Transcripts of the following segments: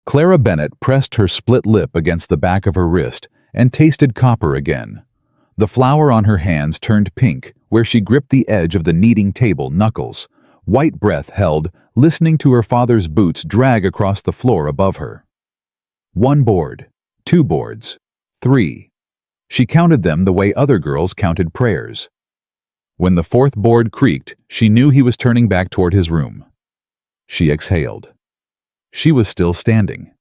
Clara Bennett pressed her split lip against the back of her wrist and tasted copper again. The flour on her hands turned pink where she gripped the edge of the kneading table knuckles, white breath held, listening to her father's boots drag across the floor above her. 1 board, 2 boards, 3. She counted them the way other girls counted prayers. When the 4th board creaked, she knew he was turning back toward his room. She exhaled. She was still standing.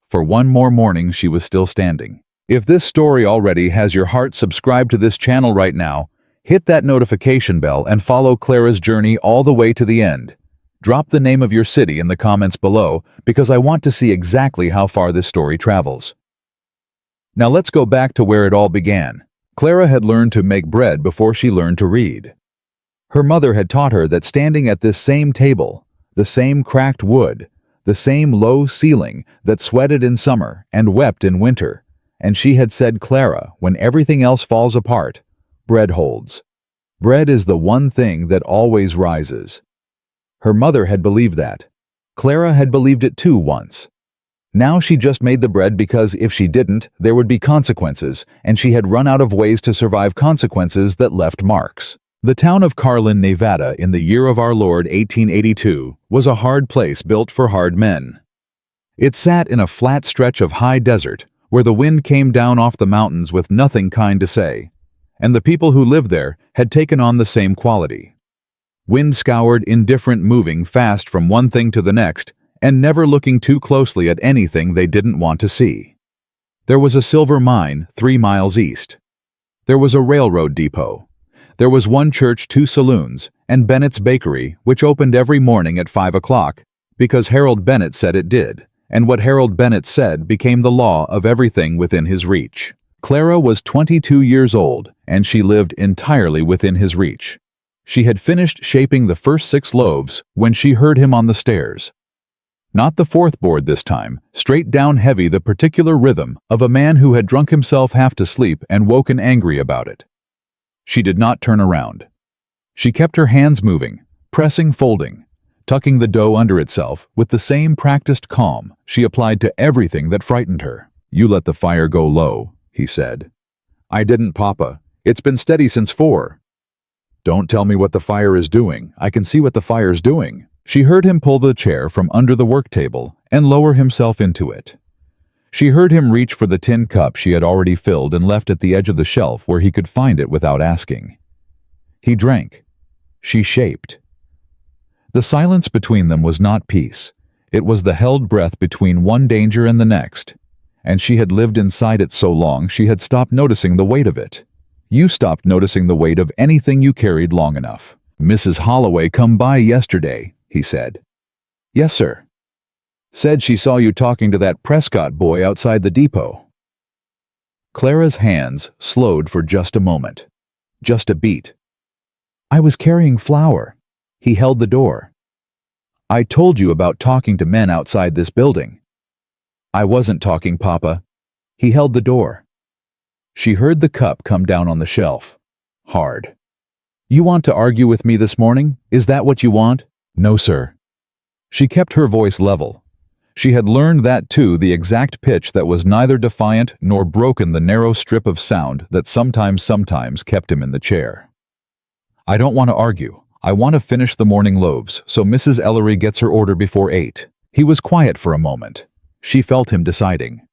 For one more morning, she was still standing. If this story already has your heart subscribed to this channel right now, hit that notification bell and follow Clara's journey all the way to the end. Drop the name of your city in the comments below because I want to see exactly how far this story travels. Now let's go back to where it all began. Clara had learned to make bread before she learned to read. Her mother had taught her that standing at this same table, the same cracked wood, the same low ceiling that sweated in summer and wept in winter, and she had said, Clara, when everything else falls apart, bread holds. Bread is the one thing that always rises. Her mother had believed that. Clara had believed it too once. Now she just made the bread because if she didn't, there would be consequences, and she had run out of ways to survive consequences that left marks. The town of Carlin, Nevada, in the year of our Lord 1882, was a hard place built for hard men. It sat in a flat stretch of high desert, where the wind came down off the mountains with nothing kind to say, and the people who lived there had taken on the same quality. Wind-scoured, indifferent, moving fast from one thing to the next, and never looking too closely at anything they didn't want to see. There was a silver mine 3 miles east. There was a railroad depot. There was 1 church, 2 saloons, and Bennett's Bakery, which opened every morning at 5 o'clock, because Harold Bennett said it did, and what Harold Bennett said became the law of everything within his reach. Clara was 22 years old, and she lived entirely within his reach. She had finished shaping the first 6 loaves when she heard him on the stairs. Not the 4th board this time, straight down heavy, the particular rhythm of a man who had drunk himself half to sleep and woken angry about it. She did not turn around. She kept her hands moving, pressing, folding, tucking the dough under itself with the same practiced calm she applied to everything that frightened her. You let the fire go low, he said. I didn't, Papa. It's been steady since 4. Don't tell me what the fire is doing. I can see what the fire's doing. She heard him pull the chair from under the work table and lower himself into it. She heard him reach for the tin cup she had already filled and left at the edge of the shelf where he could find it without asking. He drank. She shaped. The silence between them was not peace. It was the held breath between one danger and the next, and she had lived inside it so long she had stopped noticing the weight of it. You stopped noticing the weight of anything you carried long enough. Mrs. Holloway come by yesterday, he said. Yes, sir. Said she saw you talking to that Prescott boy outside the depot. Clara's hands slowed for just a moment. Just a beat. I was carrying flour. He held the door. I told you about talking to men outside this building. I wasn't talking, Papa. He held the door. She heard the cup come down on the shelf. Hard. You want to argue with me this morning? Is that what you want? No, sir. She kept her voice level. She had learned that too, the exact pitch that was neither defiant nor broken the narrow strip of sound that sometimes kept him in the chair. I don't want to argue. I want to finish the morning loaves so Mrs. Ellery gets her order before 8. He was quiet for a moment. She felt him deciding.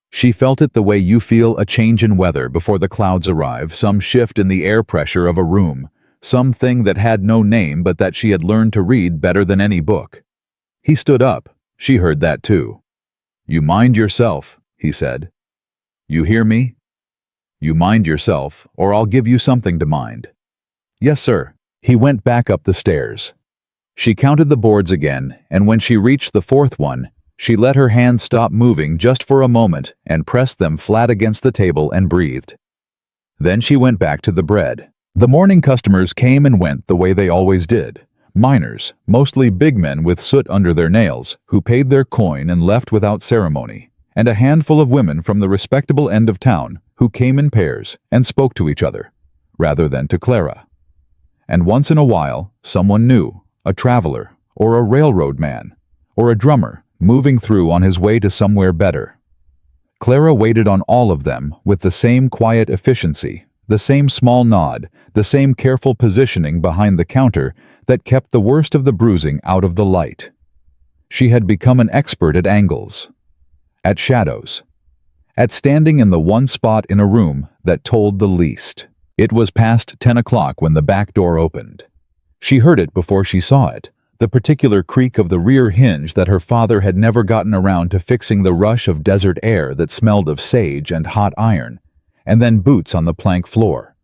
She felt it the way you feel a change in weather before the clouds arrive, some shift in the air pressure of a room, something that had no name but that she had learned to read better than any book. He stood up. She heard that too. You mind yourself, he said. You hear me? You mind yourself, or I'll give you something to mind. Yes, sir. He went back up the stairs. She counted the boards again, and when she reached the 4th one, she let her hands stop moving just for a moment and pressed them flat against the table and breathed. Then she went back to the bread. The morning customers came and went the way they always did. Miners, mostly big men with soot under their nails, who paid their coin and left without ceremony, and a handful of women from the respectable end of town who came in pairs and spoke to each other, rather than to Clara. And once in a while, someone new, a traveler, or a railroad man, or a drummer, moving through on his way to somewhere better. Clara waited on all of them with the same quiet efficiency, the same small nod, the same careful positioning behind the counter that kept the worst of the bruising out of the light. She had become an expert at angles, at shadows, at standing in the one spot in a room that told the least. It was past 10 o'clock when the back door opened. She heard it before she saw it, the particular creak of the rear hinge that her father had never gotten around to fixing, the rush of desert air that smelled of sage and hot iron, and then boots on the plank floor.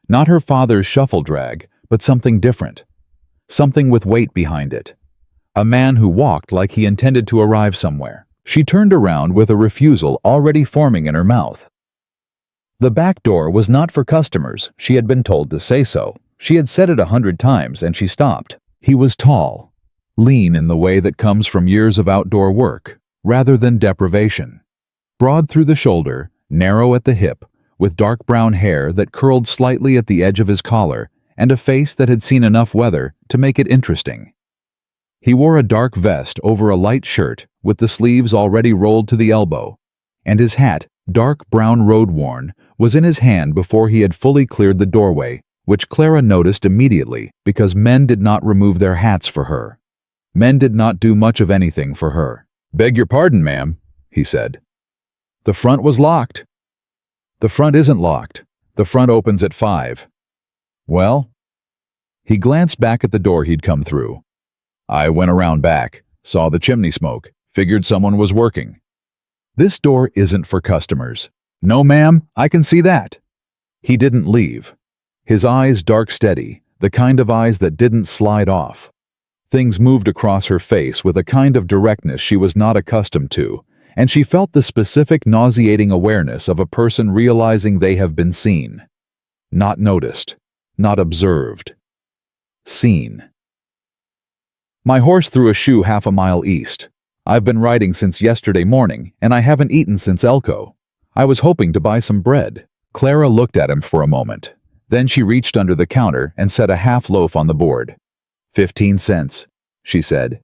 Not her father's shuffle drag, but something different. Something with weight behind it. A man who walked like he intended to arrive somewhere. She turned around with a refusal already forming in her mouth. The back door was not for customers. She had been told to say so. She had said it 100 times, and she stopped. He was tall, lean in the way that comes from years of outdoor work, rather than deprivation. Broad through the shoulder, narrow at the hip, with dark brown hair that curled slightly at the edge of his collar, and a face that had seen enough weather to make it interesting. He wore a dark vest over a light shirt with the sleeves already rolled to the elbow, and his hat, dark brown road-worn, was in his hand before he had fully cleared the doorway, which Clara noticed immediately because men did not remove their hats for her. Men did not do much of anything for her. "Beg your pardon, ma'am," he said. "The front was locked." "The front isn't locked. The front opens at 5. "Well?" He glanced back at the door he'd come through. "I went around back, saw the chimney smoke, figured someone was working." "This door isn't for customers." "No, ma'am, I can see that." He didn't leave. His eyes dark steady, the kind of eyes that didn't slide off. Things moved across her face with a kind of directness she was not accustomed to, and she felt the specific nauseating awareness of a person realizing they have been seen. Not noticed, not observed. Seen. "My horse threw a shoe half a mile east. I've been riding since yesterday morning, and I haven't eaten since Elko. I was hoping to buy some bread." Clara looked at him for a moment. Then she reached under the counter and set a half loaf on the board. 15 cents, she said.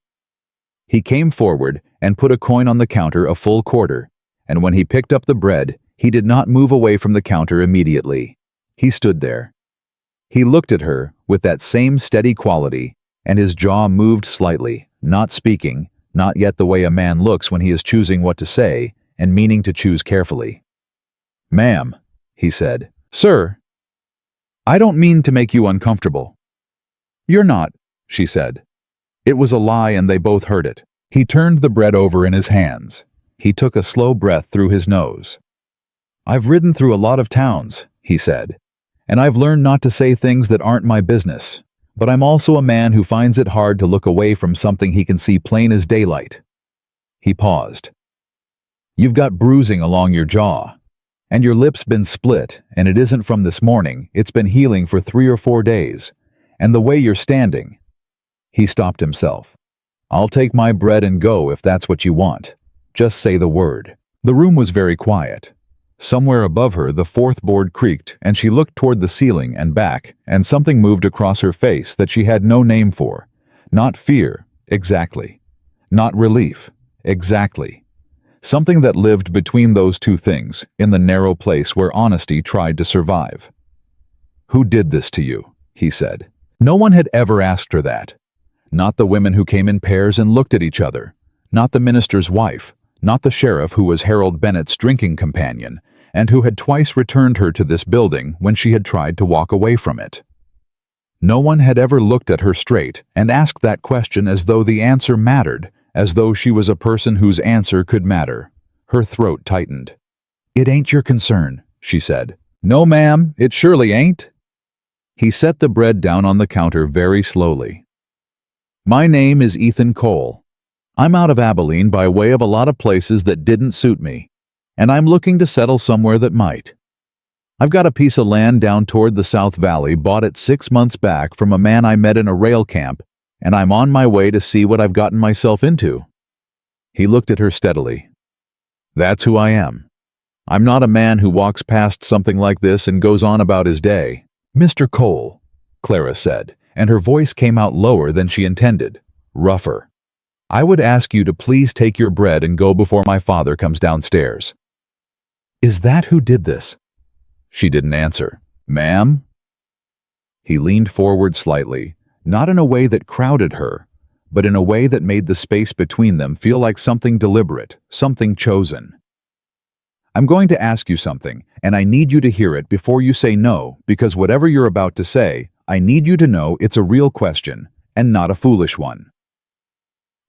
He came forward and put a coin on the counter, a full quarter, and when he picked up the bread, he did not move away from the counter immediately. He stood there. He looked at her with that same steady quality, and his jaw moved slightly, not speaking, not yet the way a man looks when he is choosing what to say and meaning to choose carefully. "Ma'am," he said. "Sir, I don't mean to make you uncomfortable." "You're not," she said. It was a lie, and they both heard it. He turned the bread over in his hands. He took a slow breath through his nose. "I've ridden through a lot of towns," he said, "and I've learned not to say things that aren't my business. But I'm also a man who finds it hard to look away from something he can see plain as daylight." He paused. "You've got bruising along your jaw. And your lip's been split, and it isn't from this morning. It's been healing for 3 or 4 days. And the way you're standing." He stopped himself. "I'll take my bread and go if that's what you want. Just say the word." The room was very quiet. Somewhere above her the fourth board creaked, and she looked toward the ceiling and back, and something moved across her face that she had no name for. Not fear, exactly. Not relief, exactly. Something that lived between those two things, in the narrow place where honesty tried to survive. "Who did this to you?" he said. No one had ever asked her that. Not the women who came in pairs and looked at each other. Not the minister's wife. Not the sheriff who was Harold Bennett's drinking companion, and who had twice returned her to this building when she had tried to walk away from it. No one had ever looked at her straight and asked that question as though the answer mattered, as though she was a person whose answer could matter. Her throat tightened. "It ain't your concern," she said. "No, ma'am, it surely ain't." He set the bread down on the counter very slowly. "My name is Ethan Cole. I'm out of Abilene by way of a lot of places that didn't suit me, and I'm looking to settle somewhere that might. I've got a piece of land down toward the South Valley, bought it 6 months back from a man I met in a rail camp, and I'm on my way to see what I've gotten myself into." He looked at her steadily. "That's who I am. I'm not a man who walks past something like this and goes on about his day." "Mr. Cole," Clara said, and her voice came out lower than she intended, rougher. I would ask you to please take your bread and go before my father comes downstairs." "Is that who did this?" She didn't answer. "Ma'am?" He leaned forward slightly, not in a way that crowded her, but in a way that made the space between them feel like something deliberate, something chosen. "I'm going to ask you something, and I need you to hear it before you say no, because whatever you're about to say, I need you to know it's a real question, and not a foolish one."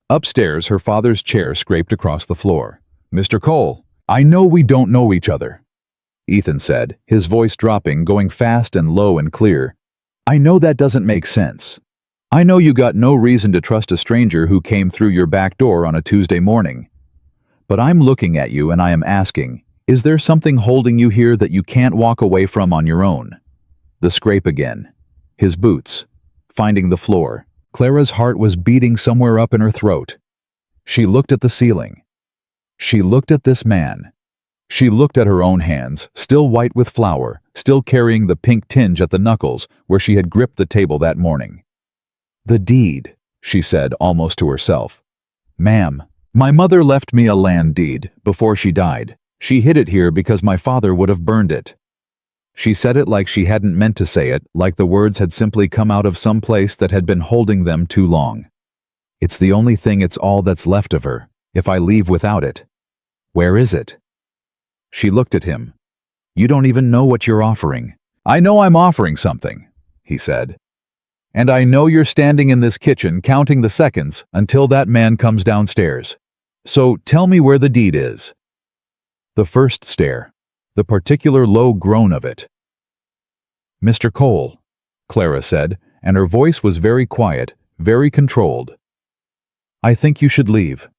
Upstairs, her father's chair scraped across the floor. "Mr. Cole, I know we don't know each other," Ethan said, his voice dropping, going fast and low and clear. "I know that doesn't make sense. I know you got no reason to trust a stranger who came through your back door on a Tuesday morning. But I'm looking at you and I am asking, is there something holding you here that you can't walk away from on your own?" The scrape again. His boots. Finding the floor. Clara's heart was beating somewhere up in her throat. She looked at the ceiling. She looked at this man. She looked at her own hands, still white with flour, still carrying the pink tinge at the knuckles where she had gripped the table that morning. "The deed," she said almost to herself. "Ma'am, my mother left me a land deed before she died. She hid it here because my father would have burned it." She said it like she hadn't meant to say it, like the words had simply come out of some place that had been holding them too long. "It's the only thing, it's all that's left of her, if I leave without it. Where is it?" She looked at him. "You don't even know what you're offering." "I know I'm offering something," he said. "And I know you're standing in this kitchen counting the seconds until that man comes downstairs. So tell me where the deed is." The first stare. The particular low groan of it. "Mr. Cole," Clara said, and her voice was very quiet, very controlled. "I think you should leave.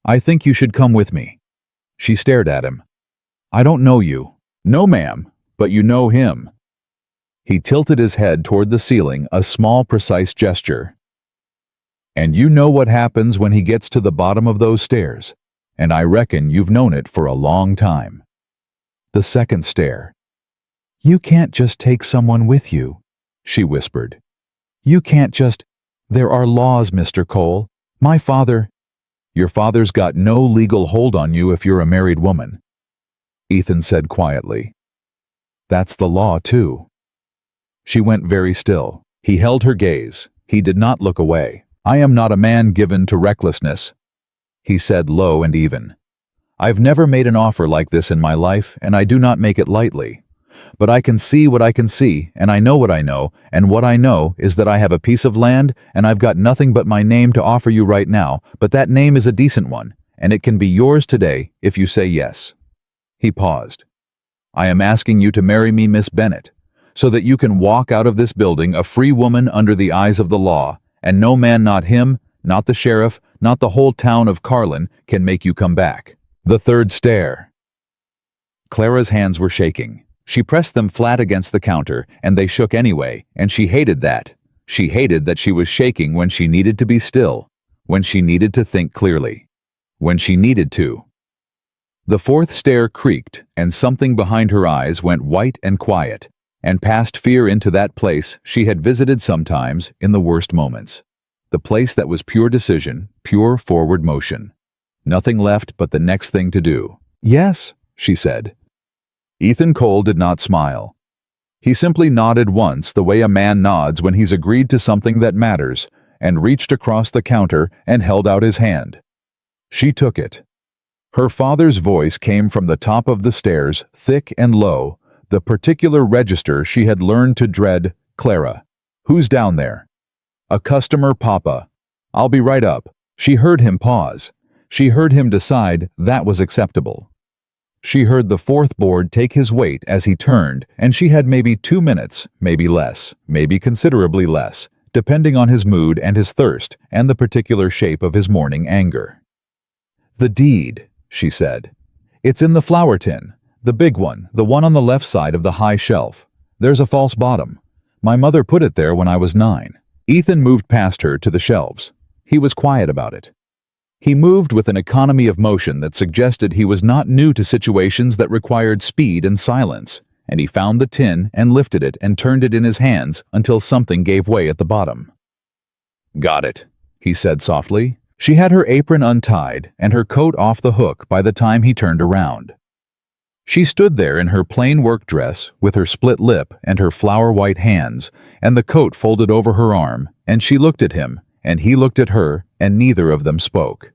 I think you should come with me." She stared at him. "I don't know you." "No, ma'am, but you know him." He tilted his head toward the ceiling, a small, precise gesture. "And you know what happens when he gets to the bottom of those stairs, and I reckon you've known it for a long time." The second stare. "You can't just take someone with you," she whispered. "You can't just... There are laws, Mr. Cole. My father..." "Your father's got no legal hold on you if you're a married woman," Ethan said quietly. "That's the law, too." She went very still. He held her gaze. He did not look away. "I am not a man given to recklessness," he said low and even. "I've never made an offer like this in my life, and I do not make it lightly. But I can see what I can see, and I know what I know, and what I know is that I have a piece of land, and I've got nothing but my name to offer you right now, but that name is a decent one, and it can be yours today if you say yes." He paused. "I am asking you to marry me, Miss Bennett, so that you can walk out of this building a free woman under the eyes of the law, and no man, not him, not the sheriff, not the whole town of Carlin, can make you come back." The third stare. Clara's hands were shaking. She pressed them flat against the counter, and they shook anyway, and she hated that. She hated that she was shaking when she needed to be still, when she needed to think clearly, when she needed to. The fourth stare creaked, and something behind her eyes went white and quiet, and passed fear into that place she had visited sometimes in the worst moments. The place that was pure decision, pure forward motion. Nothing left but the next thing to do. "Yes," she said. Ethan Cole did not smile. He simply nodded once the way a man nods when he's agreed to something that matters, and reached across the counter and held out his hand. She took it. Her father's voice came from the top of the stairs, thick and low, the particular register she had learned to dread. "Clara, who's down there?" "A customer, Papa. I'll be right up." She heard him pause. She heard him decide that was acceptable. She heard the fourth board take his weight as he turned, and she had maybe 2 minutes, maybe less, maybe considerably less, depending on his mood and his thirst and the particular shape of his morning anger. "The deed," she said. "It's in the flour tin, the big one, the one on the left side of the high shelf. There's a false bottom. My mother put it there when I was 9. Ethan moved past her to the shelves. He was quiet about it. He moved with an economy of motion that suggested he was not new to situations that required speed and silence, and he found the tin and lifted it and turned it in his hands until something gave way at the bottom. "Got it," he said softly. She had her apron untied and her coat off the hook by the time he turned around. She stood there in her plain work dress with her split lip and her flower-white hands and the coat folded over her arm, and she looked at him, and he looked at her, and neither of them spoke.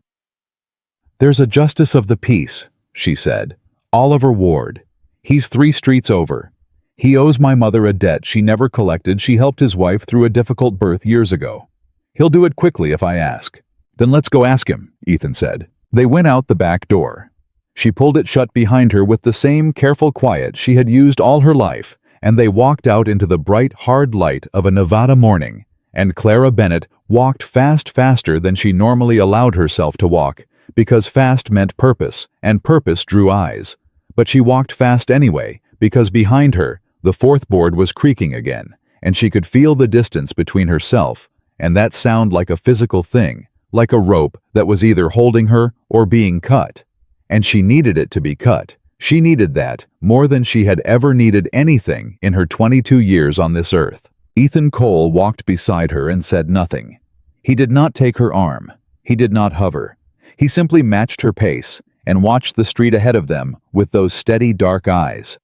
"There's a justice of the peace," she said. "Oliver Ward. He's 3 streets over. He owes my mother a debt she never collected. She helped his wife through a difficult birth years ago. He'll do it quickly if I ask." "Then let's go ask him," Ethan said. They went out the back door. She pulled it shut behind her with the same careful quiet she had used all her life, and they walked out into the bright, hard light of a Nevada morning, and Clara Bennett walked faster than she normally allowed herself to walk, because fast meant purpose, and purpose drew eyes. But she walked fast anyway, because behind her, the 4th board was creaking again, and she could feel the distance between herself, and that sound like a physical thing, like a rope that was either holding her or being cut. And she needed it to be cut. She needed that more than she had ever needed anything in her 22 years on this earth. Ethan Cole walked beside her and said nothing. He did not take her arm. He did not hover. He simply matched her pace and watched the street ahead of them with those steady dark eyes.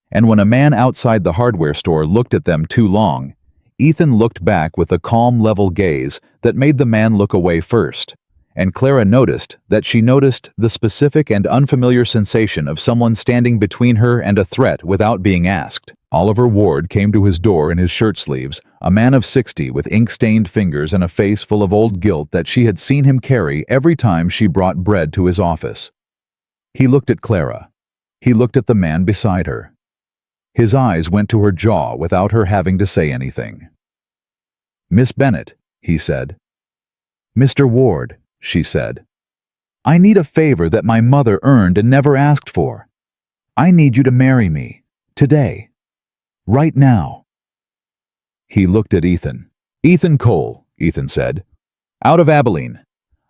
And when a man outside the hardware store looked at them too long, Ethan looked back with a calm, level gaze that made the man look away first. And Clara noticed that she noticed the specific and unfamiliar sensation of someone standing between her and a threat without being asked. Oliver Ward came to his door in his shirt sleeves, a man of 60 with ink-stained fingers and a face full of old guilt that she had seen him carry every time she brought bread to his office. He looked at Clara. He looked at the man beside her. His eyes went to her jaw without her having to say anything. "Miss Bennett," he said. "Mr. Ward," she said. "I need a favor that my mother earned and never asked for. I need you to marry me. Today. Right now." He looked at Ethan. "Ethan Cole," Ethan said. "Out of Abilene.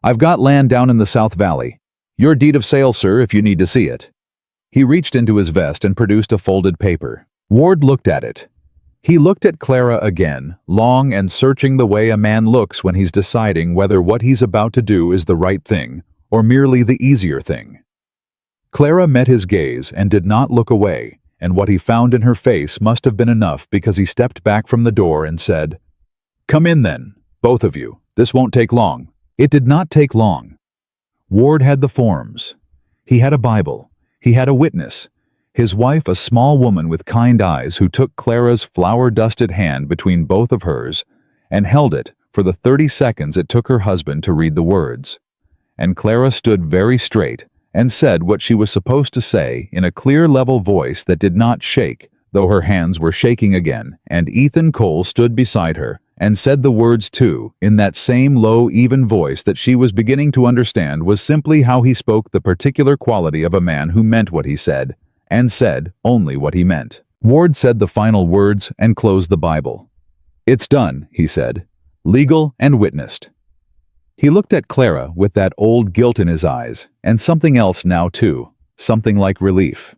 I've got land down in the South Valley. Your deed of sale, sir, if you need to see it." He reached into his vest and produced a folded paper. Ward looked at it. He looked at Clara again, long and searching the way a man looks when he's deciding whether what he's about to do is the right thing or merely the easier thing. Clara met his gaze and did not look away, and what he found in her face must have been enough because he stepped back from the door and said, "Come in then, both of you. This won't take long." It did not take long. Ward had the forms. He had a Bible. He had a witness. His wife, a small woman with kind eyes who took Clara's flour-dusted hand between both of hers and held it for the 30 seconds it took her husband to read the words. And Clara stood very straight and said what she was supposed to say in a clear, level voice that did not shake, though her hands were shaking again, and Ethan Cole stood beside her and said the words too, in that same low, even voice that she was beginning to understand was simply how he spoke, the particular quality of a man who meant what he said, and said only what he meant. Ward said the final words and closed the Bible. "It's done," he said, "legal and witnessed." He looked at Clara with that old guilt in his eyes, and something else now too, something like relief.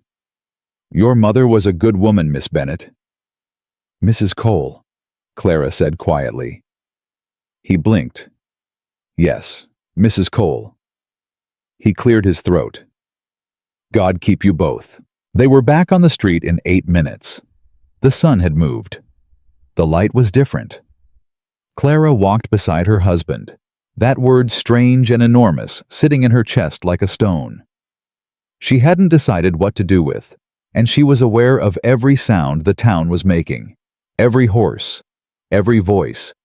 "Your mother was a good woman, Miss Bennett." "Mrs. Cole," Clara said quietly. He blinked. "Yes, Mrs. Cole." He cleared his throat. "God keep you both." They were back on the street in 8 minutes. The sun had moved. The light was different. Clara walked beside her husband, that word strange and enormous sitting in her chest like a stone. She hadn't decided what to do with, and she was aware of every sound the town was making, every horse, every voice,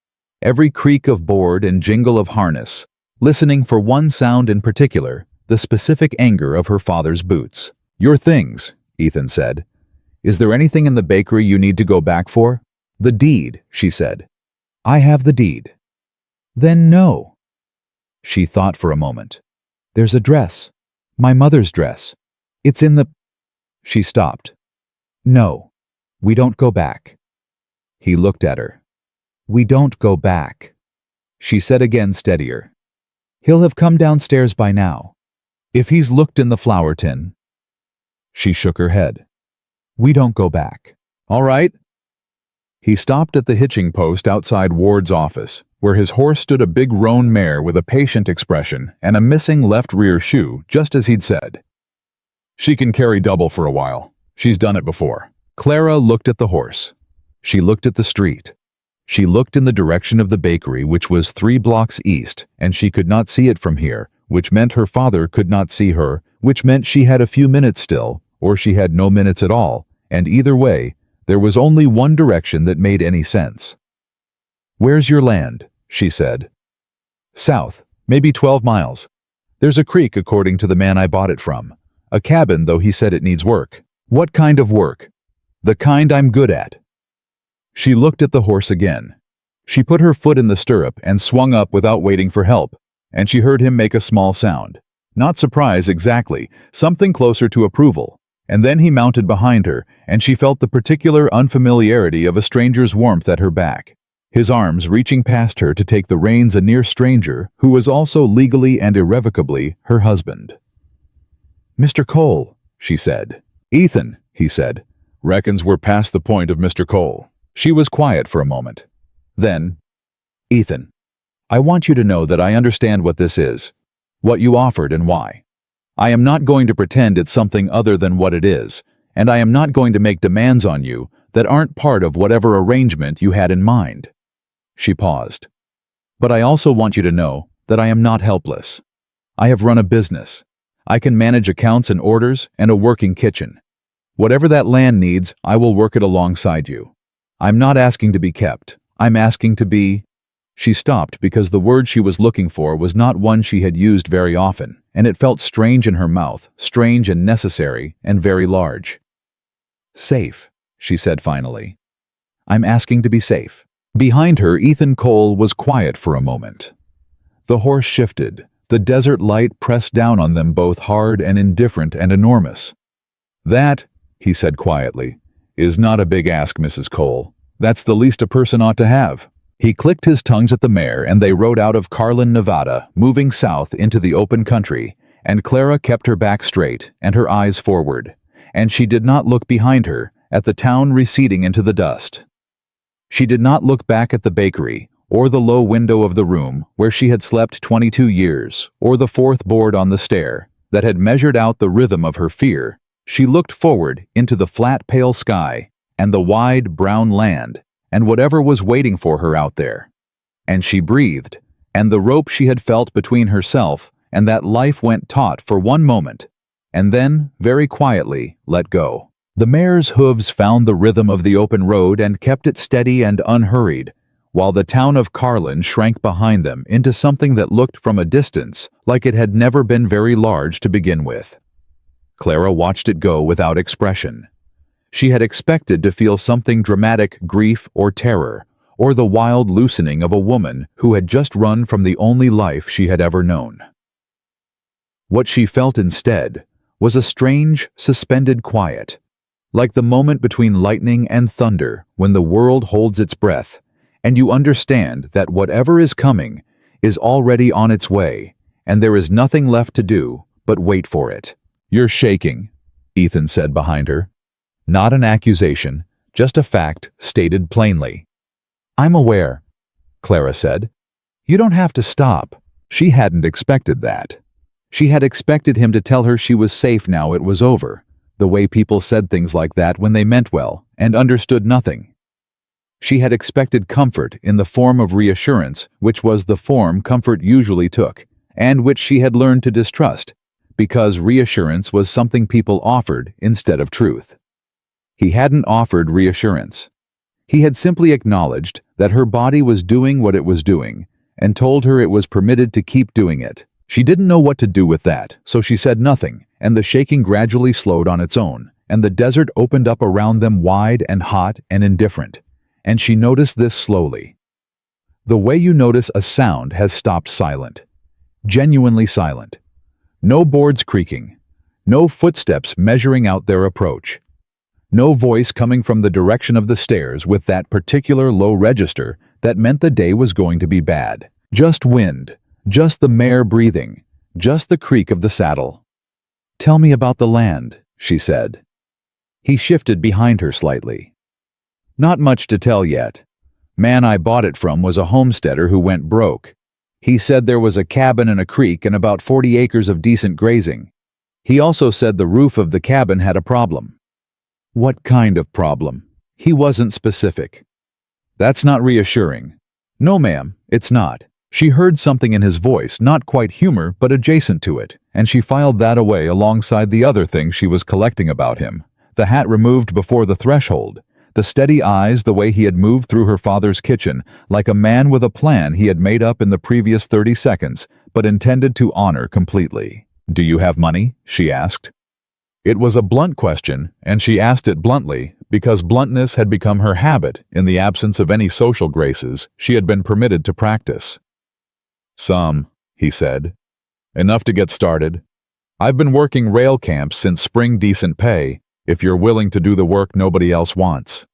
every creak of board and jingle of harness, listening for one sound in particular, the specific anger of her father's boots. "Your things," Ethan said. "Is there anything in the bakery you need to go back for?" "The deed," she said. "I have the deed." "Then no." She thought for a moment. "There's a dress. My mother's dress. It's in the—" She stopped. "No, we don't go back." He looked at her. "We don't go back," she said again, steadier. "He'll have come downstairs by now. If he's looked in the flour tin." She shook her head. "We don't go back." "All right." He stopped at the hitching post outside Ward's office, where his horse stood a big roan mare with a patient expression and a missing left rear shoe, just as he'd said. She can carry double for a while. She's done it before. Clara looked at the horse. She looked at the street. She looked in the direction of the bakery, which was 3 blocks east, and she could not see it from here, which meant her father could not see her, which meant she had a few minutes still, or she had no minutes at all, and either way, there was only one direction that made any sense. "Where's your land?" she said. "South, maybe 12 miles. There's a creek according to the man I bought it from. A cabin, though he said it needs work." "What kind of work?" "The kind I'm good at." She looked at the horse again. She put her foot in the stirrup and swung up without waiting for help, and she heard him make a small sound. Not surprise exactly, something closer to approval. And then he mounted behind her, and she felt the particular unfamiliarity of a stranger's warmth at her back, his arms reaching past her to take the reins, a near stranger who was also legally and irrevocably her husband. "Mr. Cole," she said. "Ethan," he said. "Reckons we're past the point of Mr. Cole." She was quiet for a moment. Then, "Ethan, I want you to know that I understand what this is, what you offered and why. I am not going to pretend it's something other than what it is, and I am not going to make demands on you that aren't part of whatever arrangement you had in mind." She paused. "But I also want you to know that I am not helpless. I have run a business. I can manage accounts and orders and a working kitchen. Whatever that land needs, I will work it alongside you. I'm not asking to be kept. I'm asking to be—" She stopped because the word she was looking for was not one she had used very often, and it felt strange in her mouth, strange and necessary, and very large. "Safe," she said finally. "I'm asking to be safe." Behind her, Ethan Cole was quiet for a moment. The horse shifted. The desert light pressed down on them both, hard and indifferent and enormous. "That," he said quietly, "is not a big ask, Mrs. Cole. That's the least a person ought to have." He clicked his tongues at the mare, and they rode out of Carlin, Nevada, moving south into the open country, and Clara kept her back straight and her eyes forward, and she did not look behind her at the town receding into the dust. She did not look back at the bakery, or the low window of the room where she had slept 22 years, or the 4th board on the stair that had measured out the rhythm of her fear. She looked forward into the flat, pale sky and the wide, brown land and whatever was waiting for her out there. And she breathed, and the rope she had felt between herself and that life went taut for one moment, and then, very quietly, let go. The mare's hooves found the rhythm of the open road and kept it steady and unhurried, while the town of Carlin shrank behind them into something that looked from a distance like it had never been very large to begin with. Clara watched it go without expression. She had expected to feel something dramatic, grief or terror, or the wild loosening of a woman who had just run from the only life she had ever known. What she felt instead was a strange, suspended quiet, like the moment between lightning and thunder when the world holds its breath, and you understand that whatever is coming is already on its way, and there is nothing left to do but wait for it. "You're shaking," Ethan said behind her. Not an accusation, just a fact stated plainly. "I'm aware," Clara said. "You don't have to stop." She hadn't expected that. She had expected him to tell her she was safe now it was over, the way people said things like that when they meant well and understood nothing. She had expected comfort in the form of reassurance, which was the form comfort usually took, and which she had learned to distrust, because reassurance was something people offered instead of truth. He hadn't offered reassurance. He had simply acknowledged that her body was doing what it was doing, and told her it was permitted to keep doing it. She didn't know what to do with that, so she said nothing, and the shaking gradually slowed on its own, and the desert opened up around them wide and hot and indifferent, and she noticed this slowly. The way you notice a sound has stopped silent. Genuinely silent. No boards creaking. No footsteps measuring out their approach. No voice coming from the direction of the stairs with that particular low register that meant the day was going to be bad. Just wind. Just the mare breathing. Just the creak of the saddle. "Tell me about the land," she said. He shifted behind her slightly. "Not much to tell yet. Man I bought it from was a homesteader who went broke. He said there was a cabin in a creek and about 40 acres of decent grazing. He also said the roof of the cabin had a problem. What kind of problem? He wasn't specific. That's not reassuring. No, ma'am, it's not. She heard something in his voice, not quite humor, but adjacent to it, and she filed that away alongside the other things she was collecting about him. The hat removed before the threshold, the steady eyes, the way he had moved through her father's kitchen, like a man with a plan he had made up in the previous 30 seconds, but intended to honor completely. "Do you have money?" she asked. It was a blunt question, and she asked it bluntly, because bluntness had become her habit in the absence of any social graces she had been permitted to practice. "Some," he said. "Enough to get started. I've been working rail camps since spring decent pay, if you're willing to do the work nobody else wants."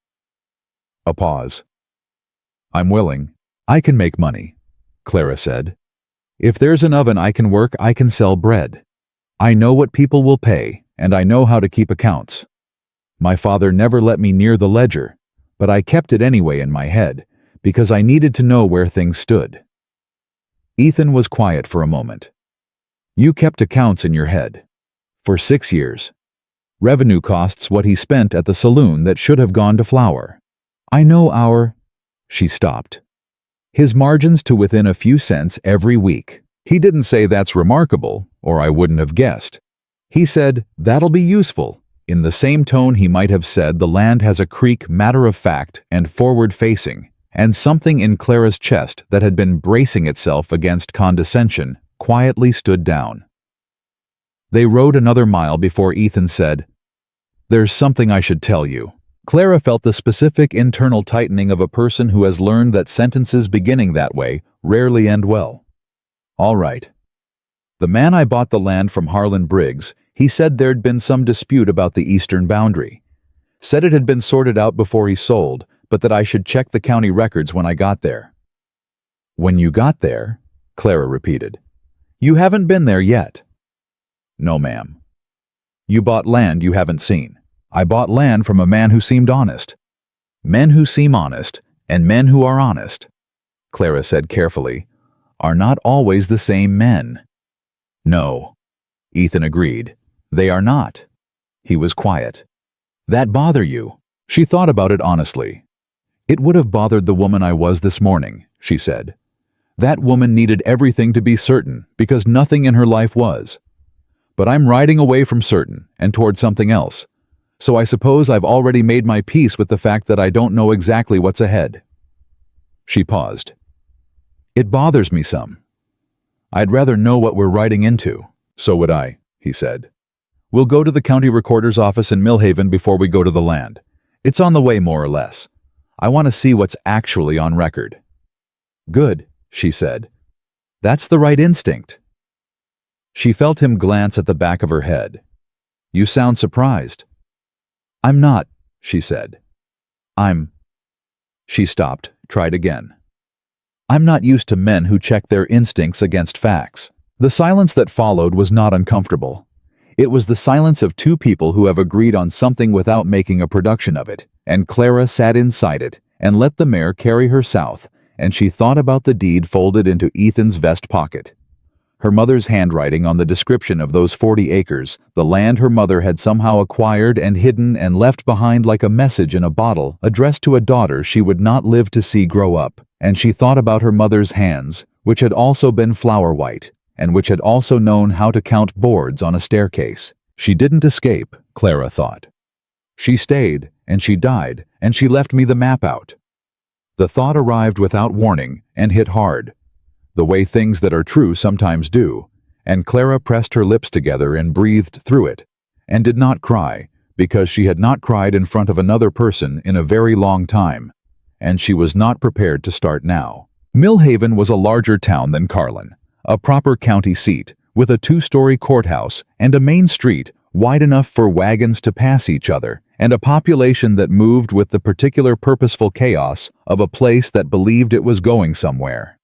A pause. "I'm willing. I can make money," Clara said. "If there's an oven I can work, I can sell bread. I know what people will pay, and I know how to keep accounts. My father never let me near the ledger, but I kept it anyway in my head, because I needed to know where things stood." Ethan was quiet for a moment. "You kept accounts in your head. For 6 years. Revenue costs what he spent at the saloon that should have gone to flour. I know our—" She stopped. "His margins to within a few cents every week. He didn't say that's remarkable, or I wouldn't have guessed. He said, that'll be useful, in the same tone he might have said the land has a creek matter-of-fact and forward-facing, and something in Clara's chest that had been bracing itself against condescension quietly stood down. They rode another mile before Ethan said, "There's something I should tell you." Clara felt the specific internal tightening of a person who has learned that sentences beginning that way rarely end well. "All right. The man I bought the land from Harlan Briggs, he said there'd been some dispute about the eastern boundary. Said it had been sorted out before he sold, but that I should check the county records when I got there." "When you got there?" Clara repeated. "You haven't been there yet." "No, ma'am." "You bought land you haven't seen. I bought land from a man who seemed honest." "Men who seem honest, and men who are honest," Clara said carefully, "are not always the same men." "No," Ethan agreed. "They are not." He was quiet. "That bother you?" She thought about it honestly. "It would have bothered the woman I was this morning," she said. "That woman needed everything to be certain, because nothing in her life was. But I'm riding away from certain, and toward something else. So I suppose I've already made my peace with the fact that I don't know exactly what's ahead." She paused. "It bothers me some. I'd rather know what we're riding into." "So would I," he said. "We'll go to the county recorder's office in Millhaven before we go to the land. It's on the way more or less. I want to see what's actually on record." "Good," she said. "That's the right instinct." She felt him glance at the back of her head. "You sound surprised." "I'm not," she said. She stopped, tried again. "I'm not used to men who check their instincts against facts." The silence that followed was not uncomfortable. It was the silence of two people who have agreed on something without making a production of it, and Clara sat inside it and let the mare carry her south, and she thought about the deed folded into Ethan's vest pocket. Her mother's handwriting on the description of those 40 acres, the land her mother had somehow acquired and hidden and left behind like a message in a bottle addressed to a daughter she would not live to see grow up, and she thought about her mother's hands, which had also been flower white, and which had also known how to count boards on a staircase. She didn't escape, Clara thought. She stayed, and she died, and she left me the map out. The thought arrived without warning and hit hard, the way things that are true sometimes do, and Clara pressed her lips together and breathed through it, and did not cry, because she had not cried in front of another person in a very long time, and she was not prepared to start now. Millhaven was a larger town than Carlin, a proper county seat, with a 2-story courthouse and a main street wide enough for wagons to pass each other, and a population that moved with the particular purposeful chaos of a place that believed it was going somewhere.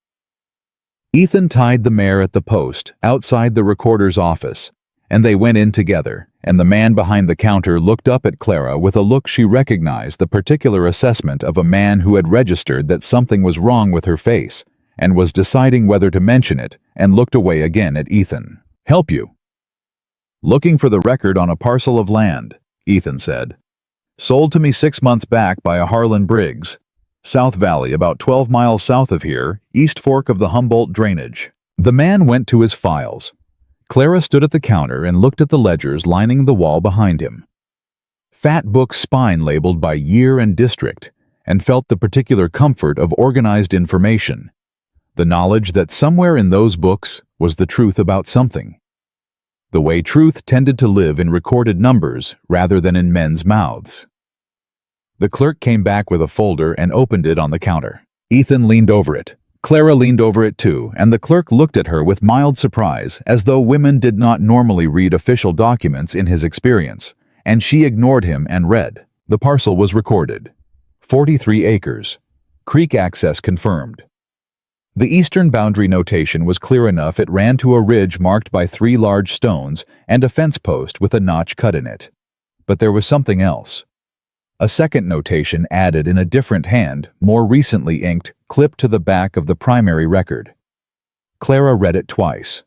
Ethan tied the mare at the post outside the recorder's office, and they went in together, and the man behind the counter looked up at Clara with a look she recognized the particular assessment of a man who had registered that something was wrong with her face, and was deciding whether to mention it, and looked away again at Ethan. "Help you?" "Looking for the record on a parcel of land," Ethan said. "Sold to me 6 months back by a Harlan Briggs. South Valley, about 12 miles south of here, east fork of the Humboldt drainage." The man went to his files. Clara stood at the counter and looked at the ledgers lining the wall behind him. Fat book spine labeled by year and district, and felt the particular comfort of organized information. The knowledge that somewhere in those books was the truth about something. The way truth tended to live in recorded numbers rather than in men's mouths. The clerk came back with a folder and opened it on the counter. Ethan leaned over it. Clara leaned over it too, and the clerk looked at her with mild surprise, as though women did not normally read official documents in his experience, and she ignored him and read. The parcel was recorded. 43 acres. Creek access confirmed. The eastern boundary notation was clear enough. It ran to a ridge marked by 3 large stones and a fence post with a notch cut in it. But there was something else. A second notation added in a different hand, more recently inked, clipped to the back of the primary record. Clara read it twice.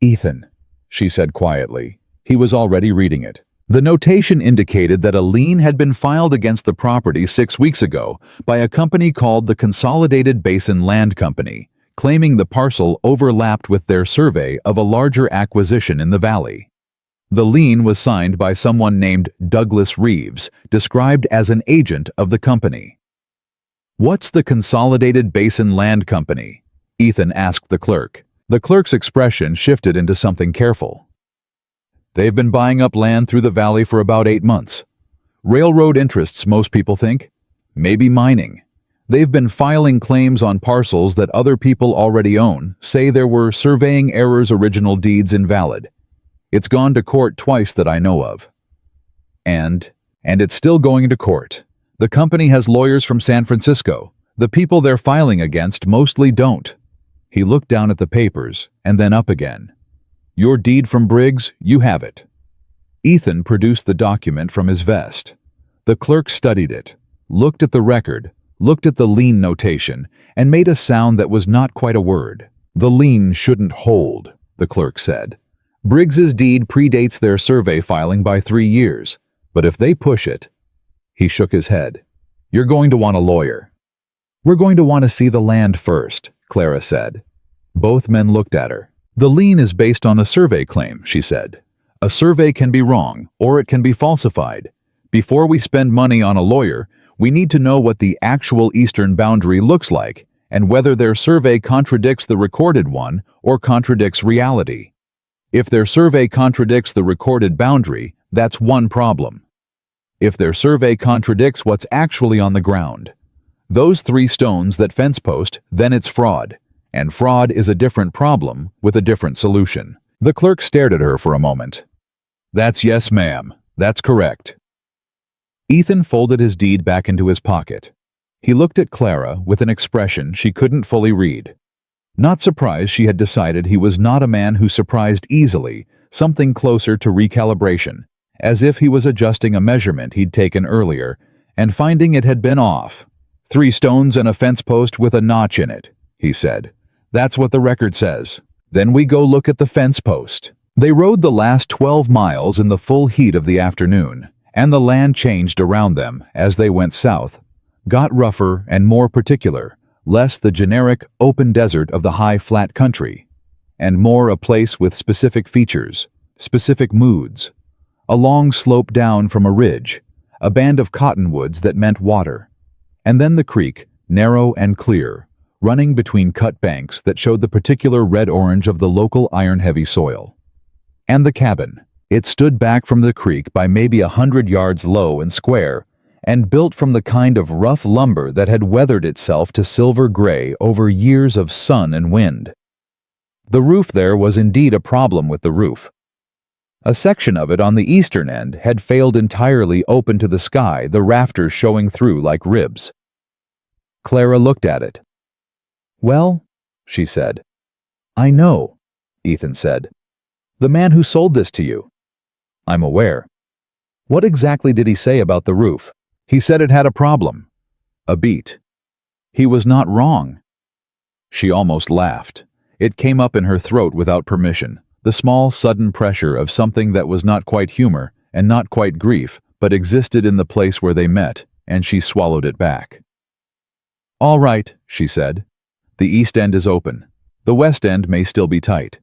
"Ethan," she said quietly. He was already reading it. The notation indicated that a lien had been filed against the property 6 weeks ago by a company called the Consolidated Basin Land Company, claiming the parcel overlapped with their survey of a larger acquisition in the valley. The lien was signed by someone named Douglas Reeves, described as an agent of the company. "What's the Consolidated Basin Land Company?" Ethan asked the clerk. The clerk's expression shifted into something careful. "They've been buying up land through the valley for about 8 months. Railroad interests, most people think. Maybe mining. They've been filing claims on parcels that other people already own, say there were surveying errors, original deeds invalid. It's gone to court twice that I know of. And it's still going to court. The company has lawyers from San Francisco. The people they're filing against mostly don't." He looked down at the papers and then up again. "Your deed from Briggs, you have it." Ethan produced the document from his vest. The clerk studied it, looked at the record, looked at the lien notation, and made a sound that was not quite a word. "The lien shouldn't hold," the clerk said. "Briggs's deed predates their survey filing by 3 years, but if they push it..." He shook his head. "You're going to want a lawyer." "We're going to want to see the land first," Clara said. Both men looked at her. "The lien is based on a survey claim," she said. "A survey can be wrong, or it can be falsified. Before we spend money on a lawyer, we need to know what the actual eastern boundary looks like, and whether their survey contradicts the recorded one or contradicts reality. If their survey contradicts the recorded boundary, that's one problem. If their survey contradicts what's actually on the ground, those 3 stones that fence post, then it's fraud. And fraud is a different problem with a different solution." The clerk stared at her for a moment. "That's yes, ma'am. That's correct." Ethan folded his deed back into his pocket. He looked at Clara with an expression she couldn't fully read. Not surprised she had decided he was not a man who surprised easily, something closer to recalibration, as if he was adjusting a measurement he'd taken earlier, and finding it had been off. 3 stones and a fence post with a notch in it, he said. "That's what the record says. Then we go look at the fence post." They rode the last 12 miles in the full heat of the afternoon, and the land changed around them as they went south, got rougher and more particular, less the generic open desert of the high flat country, and more a place with specific features, specific moods. A long slope down from a ridge, a band of cottonwoods that meant water, and then the creek, narrow and clear, running between cut banks that showed the particular red-orange of the local iron-heavy soil. And the cabin. It stood back from the creek by maybe 100 yards low and square, and built from the kind of rough lumber that had weathered itself to silver gray over years of sun and wind. The roof there was indeed a problem with the roof. A section of it on the eastern end had failed entirely open to the sky, the rafters showing through like ribs. Clara looked at it. "Well," she said. "I know," Ethan said. The man who sold this to you." "I'm aware." "What exactly did he say about the roof?" "He said it had a problem." "A beat." "He was not wrong." She almost laughed. It came up in her throat without permission, the small, sudden pressure of something that was not quite humor and not quite grief, but existed in the place where they met, and she swallowed it back. "All right," she said. "The East End is open. The West End may still be tight.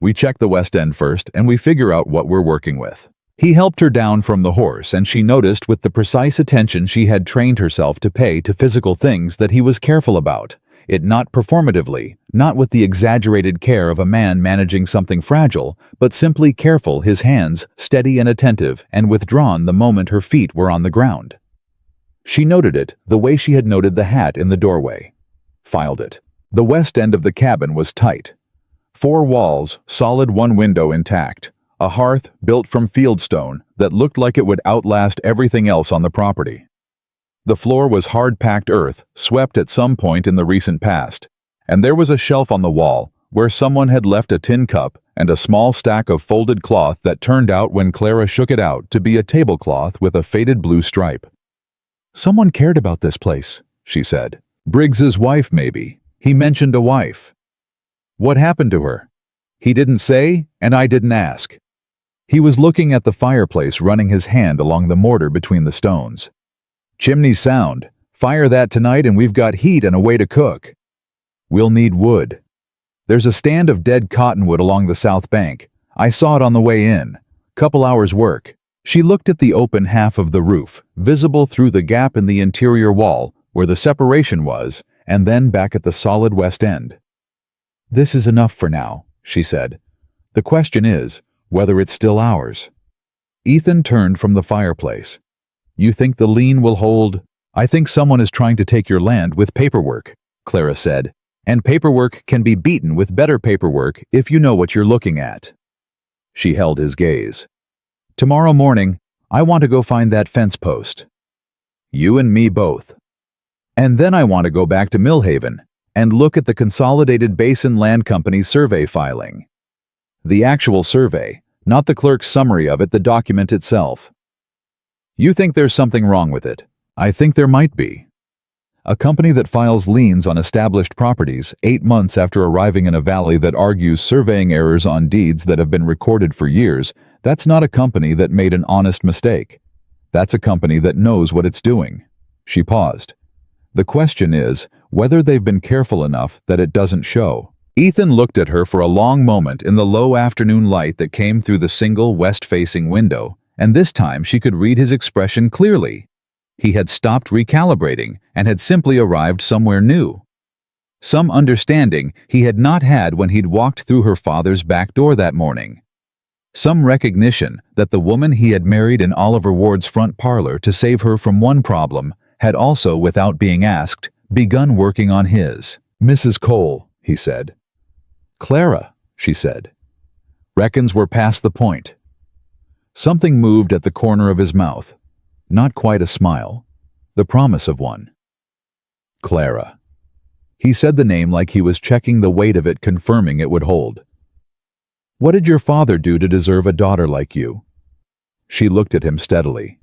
We check the West End first, and we figure out what we're working with." He helped her down from the horse, and she noticed with the precise attention she had trained herself to pay to physical things that he was careful about. It not performatively, not with the exaggerated care of a man managing something fragile, but simply careful, his hands steady and attentive and withdrawn the moment her feet were on the ground. She noted it the way she had noted the hat in the doorway. Filed it. The west end of the cabin was tight. 4 walls, solid, 1 window intact. A hearth built from fieldstone that looked like it would outlast everything else on the property. The floor was hard-packed earth, swept at some point in the recent past, and there was a shelf on the wall where someone had left a tin cup and a small stack of folded cloth that turned out, when Clara shook it out, to be a tablecloth with a faded blue stripe. "Someone cared about this place," she said. "Briggs's wife, maybe. He mentioned a wife." "What happened to her?" "He didn't say, and I didn't ask." He was looking at the fireplace, running his hand along the mortar between the stones. "Chimney's sound. Fire that tonight and we've got heat and a way to cook. We'll need wood. There's a stand of dead cottonwood along the south bank. I saw it on the way in. Couple hours work." She looked at the open half of the roof, visible through the gap in the interior wall where the separation was, and then back at the solid west end. "This is enough for now," she said. "The question is whether it's still ours." Ethan turned from the fireplace. "You think the lien will hold?" "I think someone is trying to take your land with paperwork," Clara said. "And paperwork can be beaten with better paperwork if you know what you're looking at." She held his gaze. "Tomorrow morning, I want to go find that fence post. You and me both. And then I want to go back to Millhaven and look at the Consolidated Basin Land Company survey filing. The actual survey, not the clerk's summary of it, the document itself. You think there's something wrong with it. I think there might be. A company that files liens on established properties 8 months after arriving in a valley that argues surveying errors on deeds that have been recorded for years, that's not a company that made an honest mistake. That's a company that knows what it's doing." She paused. "The question is whether they've been careful enough that it doesn't show." Ethan looked at her for a long moment in the low afternoon light that came through the single west-facing window, and this time she could read his expression clearly. He had stopped recalibrating and had simply arrived somewhere new. Some understanding he had not had when he'd walked through her father's back door that morning. Some recognition that the woman he had married in Oliver Ward's front parlor to save her from one problem had also, without being asked, begun working on his. "Mrs. Cole," he said. "Clara," she said. "Reckons we're past the point." Something moved at the corner of his mouth. Not quite a smile. The promise of one. "Clara." He said the name like he was checking the weight of it, confirming it would hold. "What did your father do to deserve a daughter like you?" She looked at him steadily.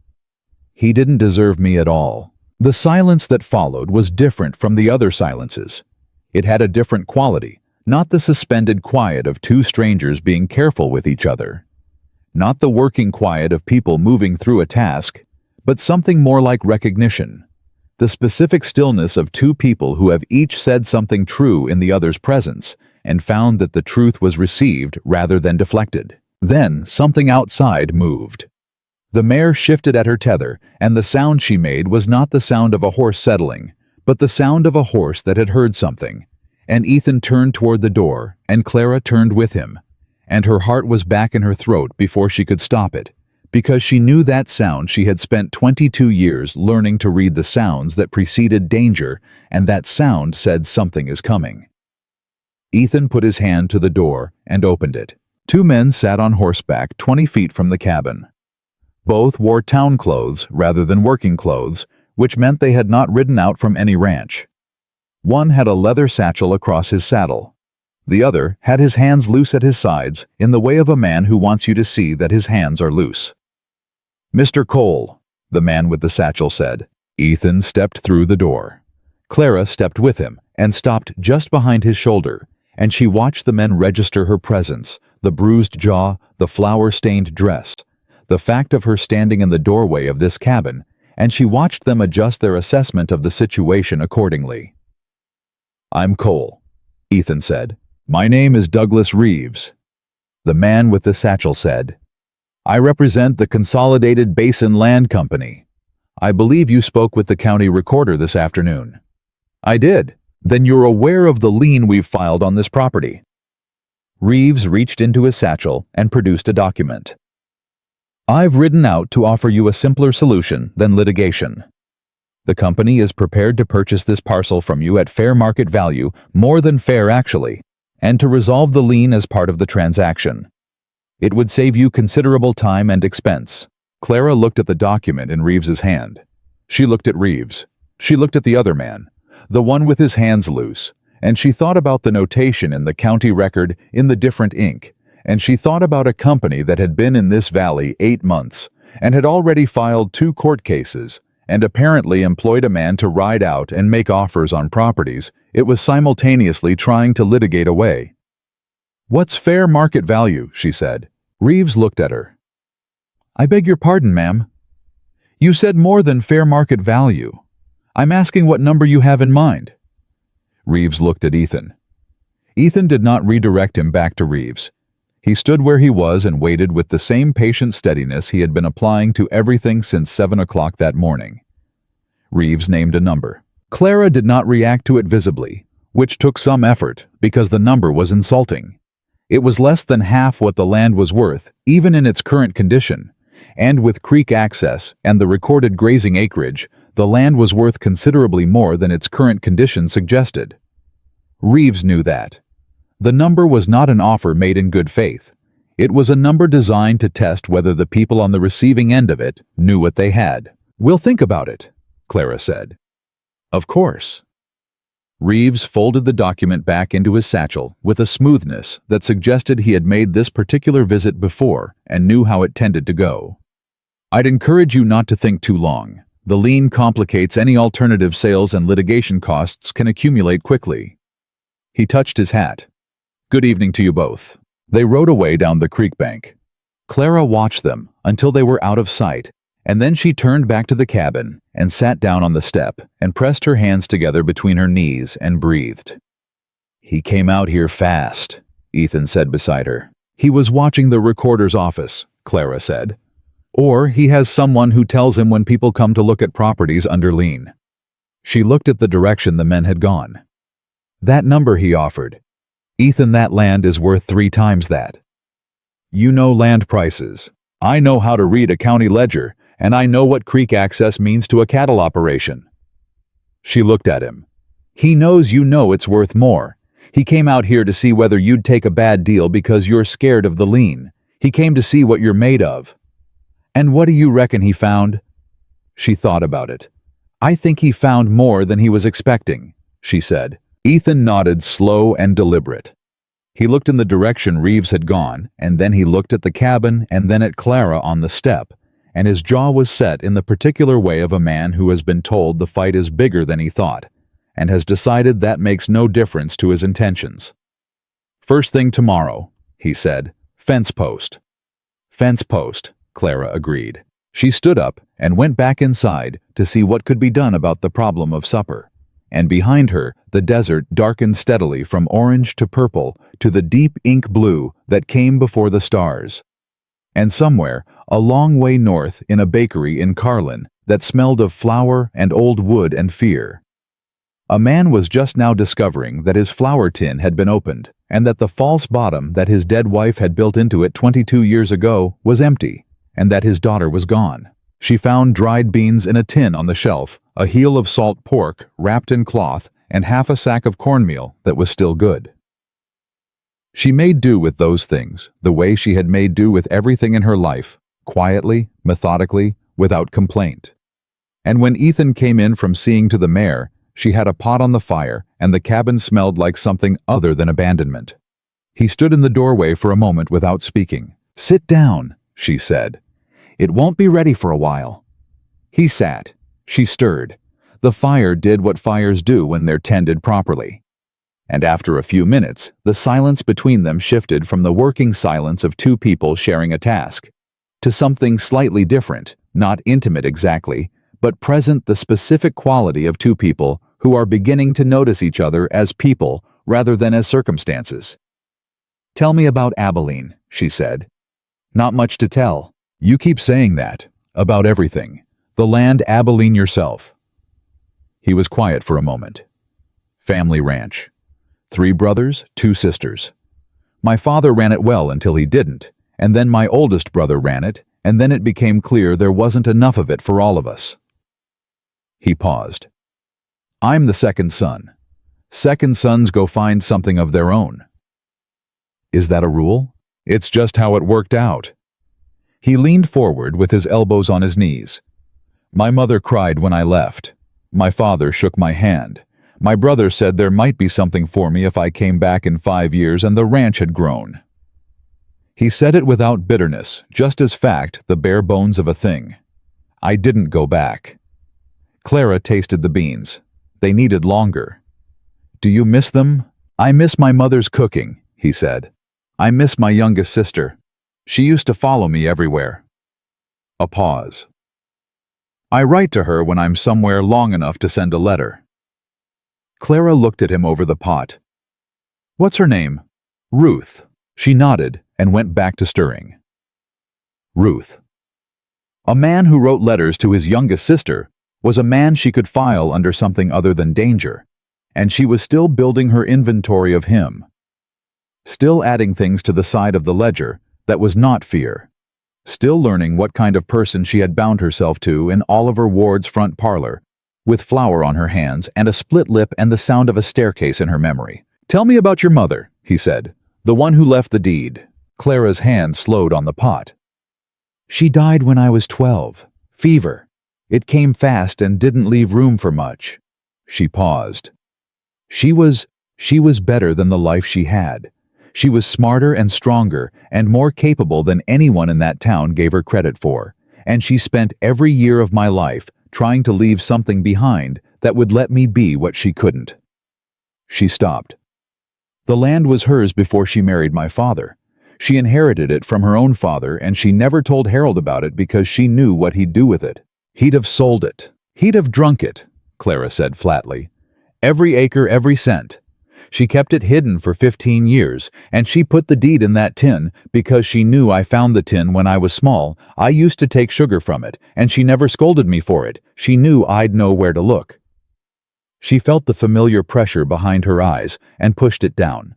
"He didn't deserve me at all." The silence that followed was different from the other silences. It had a different quality, not the suspended quiet of 2 strangers being careful with each other. Not the working quiet of people moving through a task, but something more like recognition. The specific stillness of 2 people who have each said something true in the other's presence and found that the truth was received rather than deflected. Then something outside moved. The mare shifted at her tether, and the sound she made was not the sound of a horse settling, but the sound of a horse that had heard something. And Ethan turned toward the door, and Clara turned with him, and her heart was back in her throat before she could stop it, because she knew that sound. She had spent 22 years learning to read the sounds that preceded danger, and that sound said something is coming. Ethan put his hand to the door and opened it. 2 men sat on horseback 20 feet from the cabin. Both wore town clothes rather than working clothes, which meant they had not ridden out from any ranch. One had a leather satchel across his saddle. The other had his hands loose at his sides, in the way of a man who wants you to see that his hands are loose. "Mr. Cole," the man with the satchel said. Ethan stepped through the door. Clara stepped with him and stopped just behind his shoulder, and she watched the men register her presence, the bruised jaw, the flour-stained dress, the fact of her standing in the doorway of this cabin, and she watched them adjust their assessment of the situation accordingly. "I'm Cole," Ethan said. "My name is Douglas Reeves." The man with the satchel said, "I represent the Consolidated Basin Land Company. I believe you spoke with the county recorder this afternoon." "I did." "Then you're aware of the lien we've filed on this property." Reeves reached into his satchel and produced a document. "I've ridden out to offer you a simpler solution than litigation. The company is prepared to purchase this parcel from you at fair market value, more than fair actually, and to resolve the lien as part of the transaction. It would save you considerable time and expense." Clara looked at the document in Reeves's hand. She looked at Reeves. She looked at the other man, the one with his hands loose, and she thought about the notation in the county record in the different ink, and she thought about a company that had been in this valley 8 months, and had already filed 2 court cases, and apparently employed a man to ride out and make offers on properties it was simultaneously trying to litigate away. "What's fair market value?" she said. Reeves looked at her. "I beg your pardon, ma'am. You said more than fair market value. I'm asking what number you have in mind." Reeves looked at Ethan. Ethan did not redirect him back to Reeves. He stood where he was and waited with the same patient steadiness he had been applying to everything since 7 o'clock that morning. Reeves named a number. Clara did not react to it visibly, which took some effort because the number was insulting. It was less than half what the land was worth, even in its current condition, and with creek access and the recorded grazing acreage, the land was worth considerably more than its current condition suggested. Reeves knew that. The number was not an offer made in good faith. It was a number designed to test whether the people on the receiving end of it knew what they had. "We'll think about it," Clara said. "Of course." Reeves folded the document back into his satchel with a smoothness that suggested he had made this particular visit before and knew how it tended to go. "I'd encourage you not to think too long. The lien complicates any alternative sales and litigation costs can accumulate quickly." He touched his hat. "Good evening to you both." They rode away down the creek bank. Clara watched them until they were out of sight, and then she turned back to the cabin and sat down on the step and pressed her hands together between her knees and breathed. "He came out here fast," Ethan said beside her. "He was watching the recorder's office," Clara said. "Or he has someone who tells him when people come to look at properties under lien." She looked at the direction the men had gone. "That number he offered. Ethan, that land is worth 3 times that. You know land prices. I know how to read a county ledger, and I know what creek access means to a cattle operation." She looked at him. "He knows you know it's worth more. He came out here to see whether you'd take a bad deal because you're scared of the lien. He came to see what you're made of." "And what do you reckon he found?" She thought about it. "I think he found more than he was expecting," she said. Ethan nodded, slow and deliberate. He looked in the direction Reeves had gone, and then he looked at the cabin and then at Clara on the step, and his jaw was set in the particular way of a man who has been told the fight is bigger than he thought, and has decided that makes no difference to his intentions. "First thing tomorrow," he said. "Fence post." "Fence post," Clara agreed. She stood up and went back inside to see what could be done about the problem of supper. And behind her, the desert darkened steadily from orange to purple to the deep ink blue that came before the stars. And somewhere, a long way north, in a bakery in Carlin that smelled of flour and old wood and fear. A man was just now discovering that his flour tin had been opened, and that the false bottom that his dead wife had built into it 22 years ago was empty, and that his daughter was gone. She found dried beans in a tin on the shelf, a heel of salt pork wrapped in cloth, and half a sack of cornmeal that was still good. She made do with those things, the way she had made do with everything in her life, quietly, methodically, without complaint. And when Ethan came in from seeing to the mare, she had a pot on the fire, and the cabin smelled like something other than abandonment. He stood in the doorway for a moment without speaking. "Sit down," she said. "It won't be ready for a while." He sat. She stirred. The fire did what fires do when they're tended properly. And after a few minutes, the silence between them shifted from the working silence of two people sharing a task to something slightly different, not intimate exactly, but present, the specific quality of two people who are beginning to notice each other as people rather than as circumstances. "Tell me about Abilene," she said. "Not much to tell." "You keep saying that. About everything. The land Abilene yourself." He was quiet for a moment. "Family ranch. 3 brothers, 2 sisters. My father ran it well until he didn't, and then my oldest brother ran it, and then it became clear there wasn't enough of it for all of us." He paused. "I'm the second son. Second sons go find something of their own." "Is that a rule?" "It's just how it worked out." He leaned forward with his elbows on his knees. "My mother cried when I left. My father shook my hand. My brother said there might be something for me if I came back in 5 years and the ranch had grown." He said it without bitterness, just as fact, the bare bones of a thing. "I didn't go back." Clara tasted the beans. They needed longer. "Do you miss them?" "I miss my mother's cooking," he said. "I miss my youngest sister. She used to follow me everywhere." A pause. "I write to her when I'm somewhere long enough to send a letter." Clara looked at him over the pot. "What's her name?" "Ruth." She nodded and went back to stirring. Ruth. A man who wrote letters to his youngest sister was a man she could file under something other than danger, and she was still building her inventory of him. Still adding things to the side of the ledger that was not fear. Still learning what kind of person she had bound herself to in Oliver Ward's front parlor, with flour on her hands and a split lip and the sound of a staircase in her memory. "Tell me about your mother," he said. "The one who left the deed." Clara's hand slowed on the pot. "She died when I was 12. Fever. It came fast and didn't leave room for much." She paused. She was better than the life she had. She was smarter and stronger and more capable than anyone in that town gave her credit for, and she spent every year of my life trying to leave something behind that would let me be what she couldn't. She stopped. The land was hers before she married my father. She inherited it from her own father, and she never told Harold about it because she knew what he'd do with it. He'd have sold it. He'd have drunk it, Clara said flatly. Every acre, every cent. She kept it hidden for 15 years, and she put the deed in that tin because she knew I found the tin when I was small. I used to take sugar from it, and she never scolded me for it. She knew I'd know where to look. She felt the familiar pressure behind her eyes and pushed it down.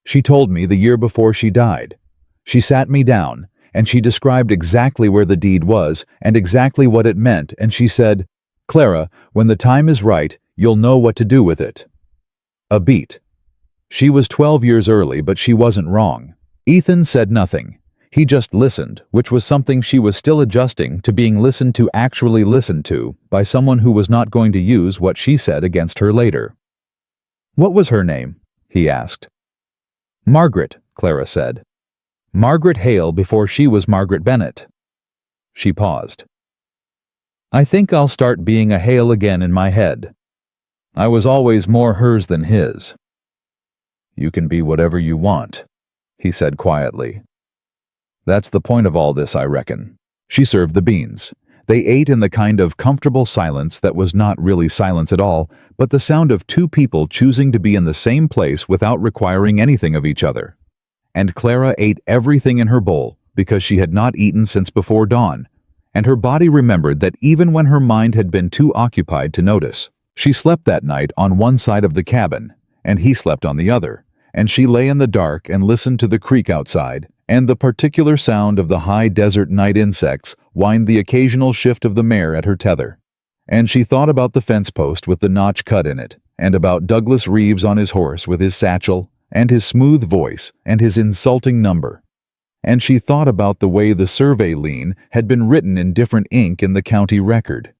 She told me the year before she died. She sat me down, and she described exactly where the deed was and exactly what it meant, and she said, "Clara, when the time is right, you'll know what to do with it." A beat. She was 12 years early, but she wasn't wrong. Ethan said nothing. He just listened, which was something she was still adjusting to, being listened to, actually listened to, by someone who was not going to use what she said against her later. "What was her name?" he asked. "Margaret," Clara said. "Margaret Hale before she was Margaret Bennett." She paused. "I think I'll start being a Hale again in my head. I was always more hers than his." "You can be whatever you want," he said quietly. "That's the point of all this, I reckon." She served the beans. They ate in the kind of comfortable silence that was not really silence at all, but the sound of two people choosing to be in the same place without requiring anything of each other. And Clara ate everything in her bowl because she had not eaten since before dawn, and her body remembered that even when her mind had been too occupied to notice. She slept that night on one side of the cabin, and he slept on the other, and she lay in the dark and listened to the creek outside, and the particular sound of the high desert night insects whined the occasional shift of the mare at her tether. And she thought about the fence post with the notch cut in it, and about Douglas Reeves on his horse with his satchel, and his smooth voice, and his insulting number. And she thought about the way the survey lien had been written in different ink in the county record.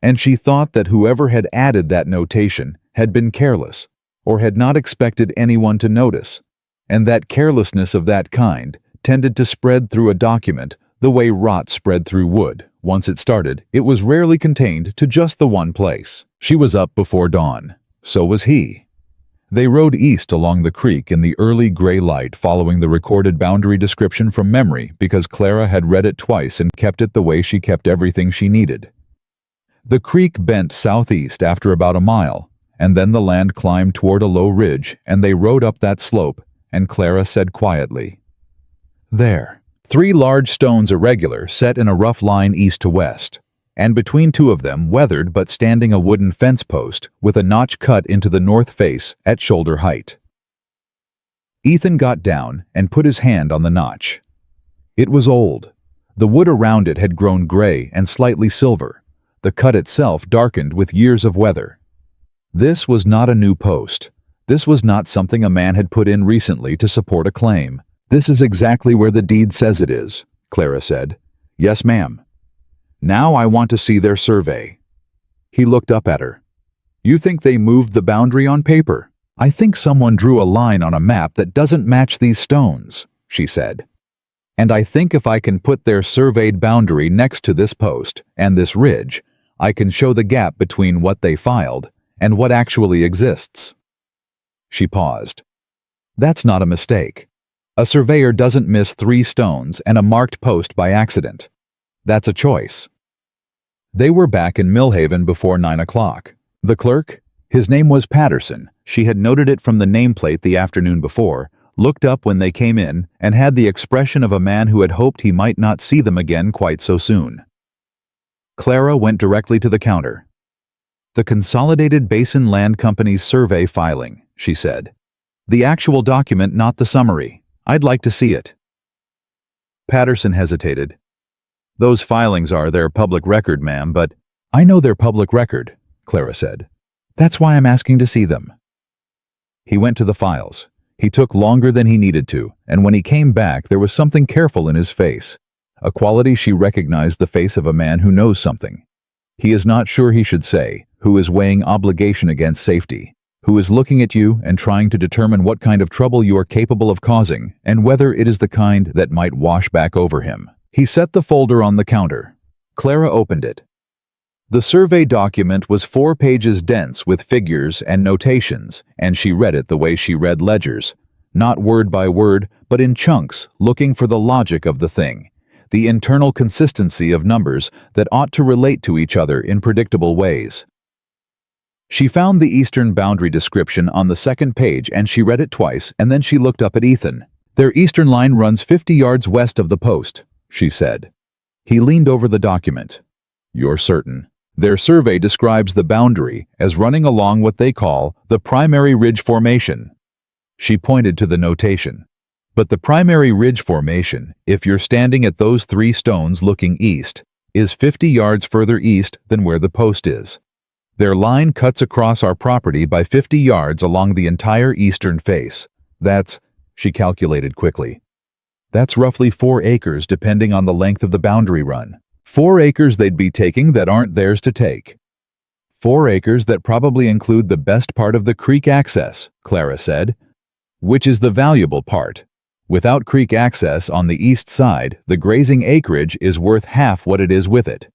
And she thought that whoever had added that notation had been careless, or had not expected anyone to notice, and that carelessness of that kind tended to spread through a document the way rot spread through wood. Once it started, it was rarely contained to just the one place. She was up before dawn. So was he. They rode east along the creek in the early gray light, following the recorded boundary description from memory because Clara had read it twice and kept it the way she kept everything she needed. The creek bent southeast after about a mile, and then the land climbed toward a low ridge, and they rode up that slope, and Clara said quietly, "There." 3 large stones irregular, set in a rough line east to west, and between 2 of them, weathered but standing, a wooden fence post with a notch cut into the north face at shoulder height. Ethan got down and put his hand on the notch. It was old. The wood around it had grown gray and slightly silver, the cut itself darkened with years of weather. This was not a new post. This was not something a man had put in recently to support a claim. "This is exactly where the deed says it is," Clara said. "Yes, ma'am." "Now I want to see their survey." He looked up at her. "You think they moved the boundary on paper?" "I think someone drew a line on a map that doesn't match these stones," she said. "And I think if I can put their surveyed boundary next to this post and this ridge, I can show the gap between what they filed and what actually exists." She paused. "That's not a mistake. A surveyor doesn't miss 3 stones and a marked post by accident. That's a choice." They were back in Millhaven before 9 o'clock. The clerk, his name was Patterson, she had noted it from the nameplate the afternoon before, looked up when they came in and had the expression of a man who had hoped he might not see them again quite so soon. Clara went directly to the counter. "The Consolidated Basin Land Company's survey filing," she said. "The actual document, not the summary. I'd like to see it." Patterson hesitated. "Those filings are their public record, ma'am, but—" "I know they're public record," Clara said. "That's why I'm asking to see them." He went to the files. He took longer than he needed to, and when he came back there was something careful in his face, a quality she recognized, the face of a man who knows something. He is not sure he should say, who is weighing obligation against safety, who is looking at you and trying to determine what kind of trouble you are capable of causing and whether it is the kind that might wash back over him. He set the folder on the counter. Clara opened it. The survey document was 4 pages dense with figures and notations, and she read it the way she read ledgers, not word by word, but in chunks, looking for the logic of the thing, the internal consistency of numbers that ought to relate to each other in predictable ways. She found the eastern boundary description on the 2nd page, and she read it twice, and then she looked up at Ethan. "Their eastern line runs 50 yards west of the post," she said. He leaned over the document. "You're certain?" "Their survey describes the boundary as running along what they call the primary ridge formation." She pointed to the notation. "But the primary ridge formation, if you're standing at those 3 stones looking east, is 50 yards further east than where the post is. Their line cuts across our property by 50 yards along the entire eastern face. That's," she calculated quickly, "that's roughly 4 acres depending on the length of the boundary run. 4 acres they'd be taking that aren't theirs to take. 4 acres that probably include the best part of the creek access," Clara said, "which is the valuable part. Without creek access on the east side, the grazing acreage is worth half what it is with it."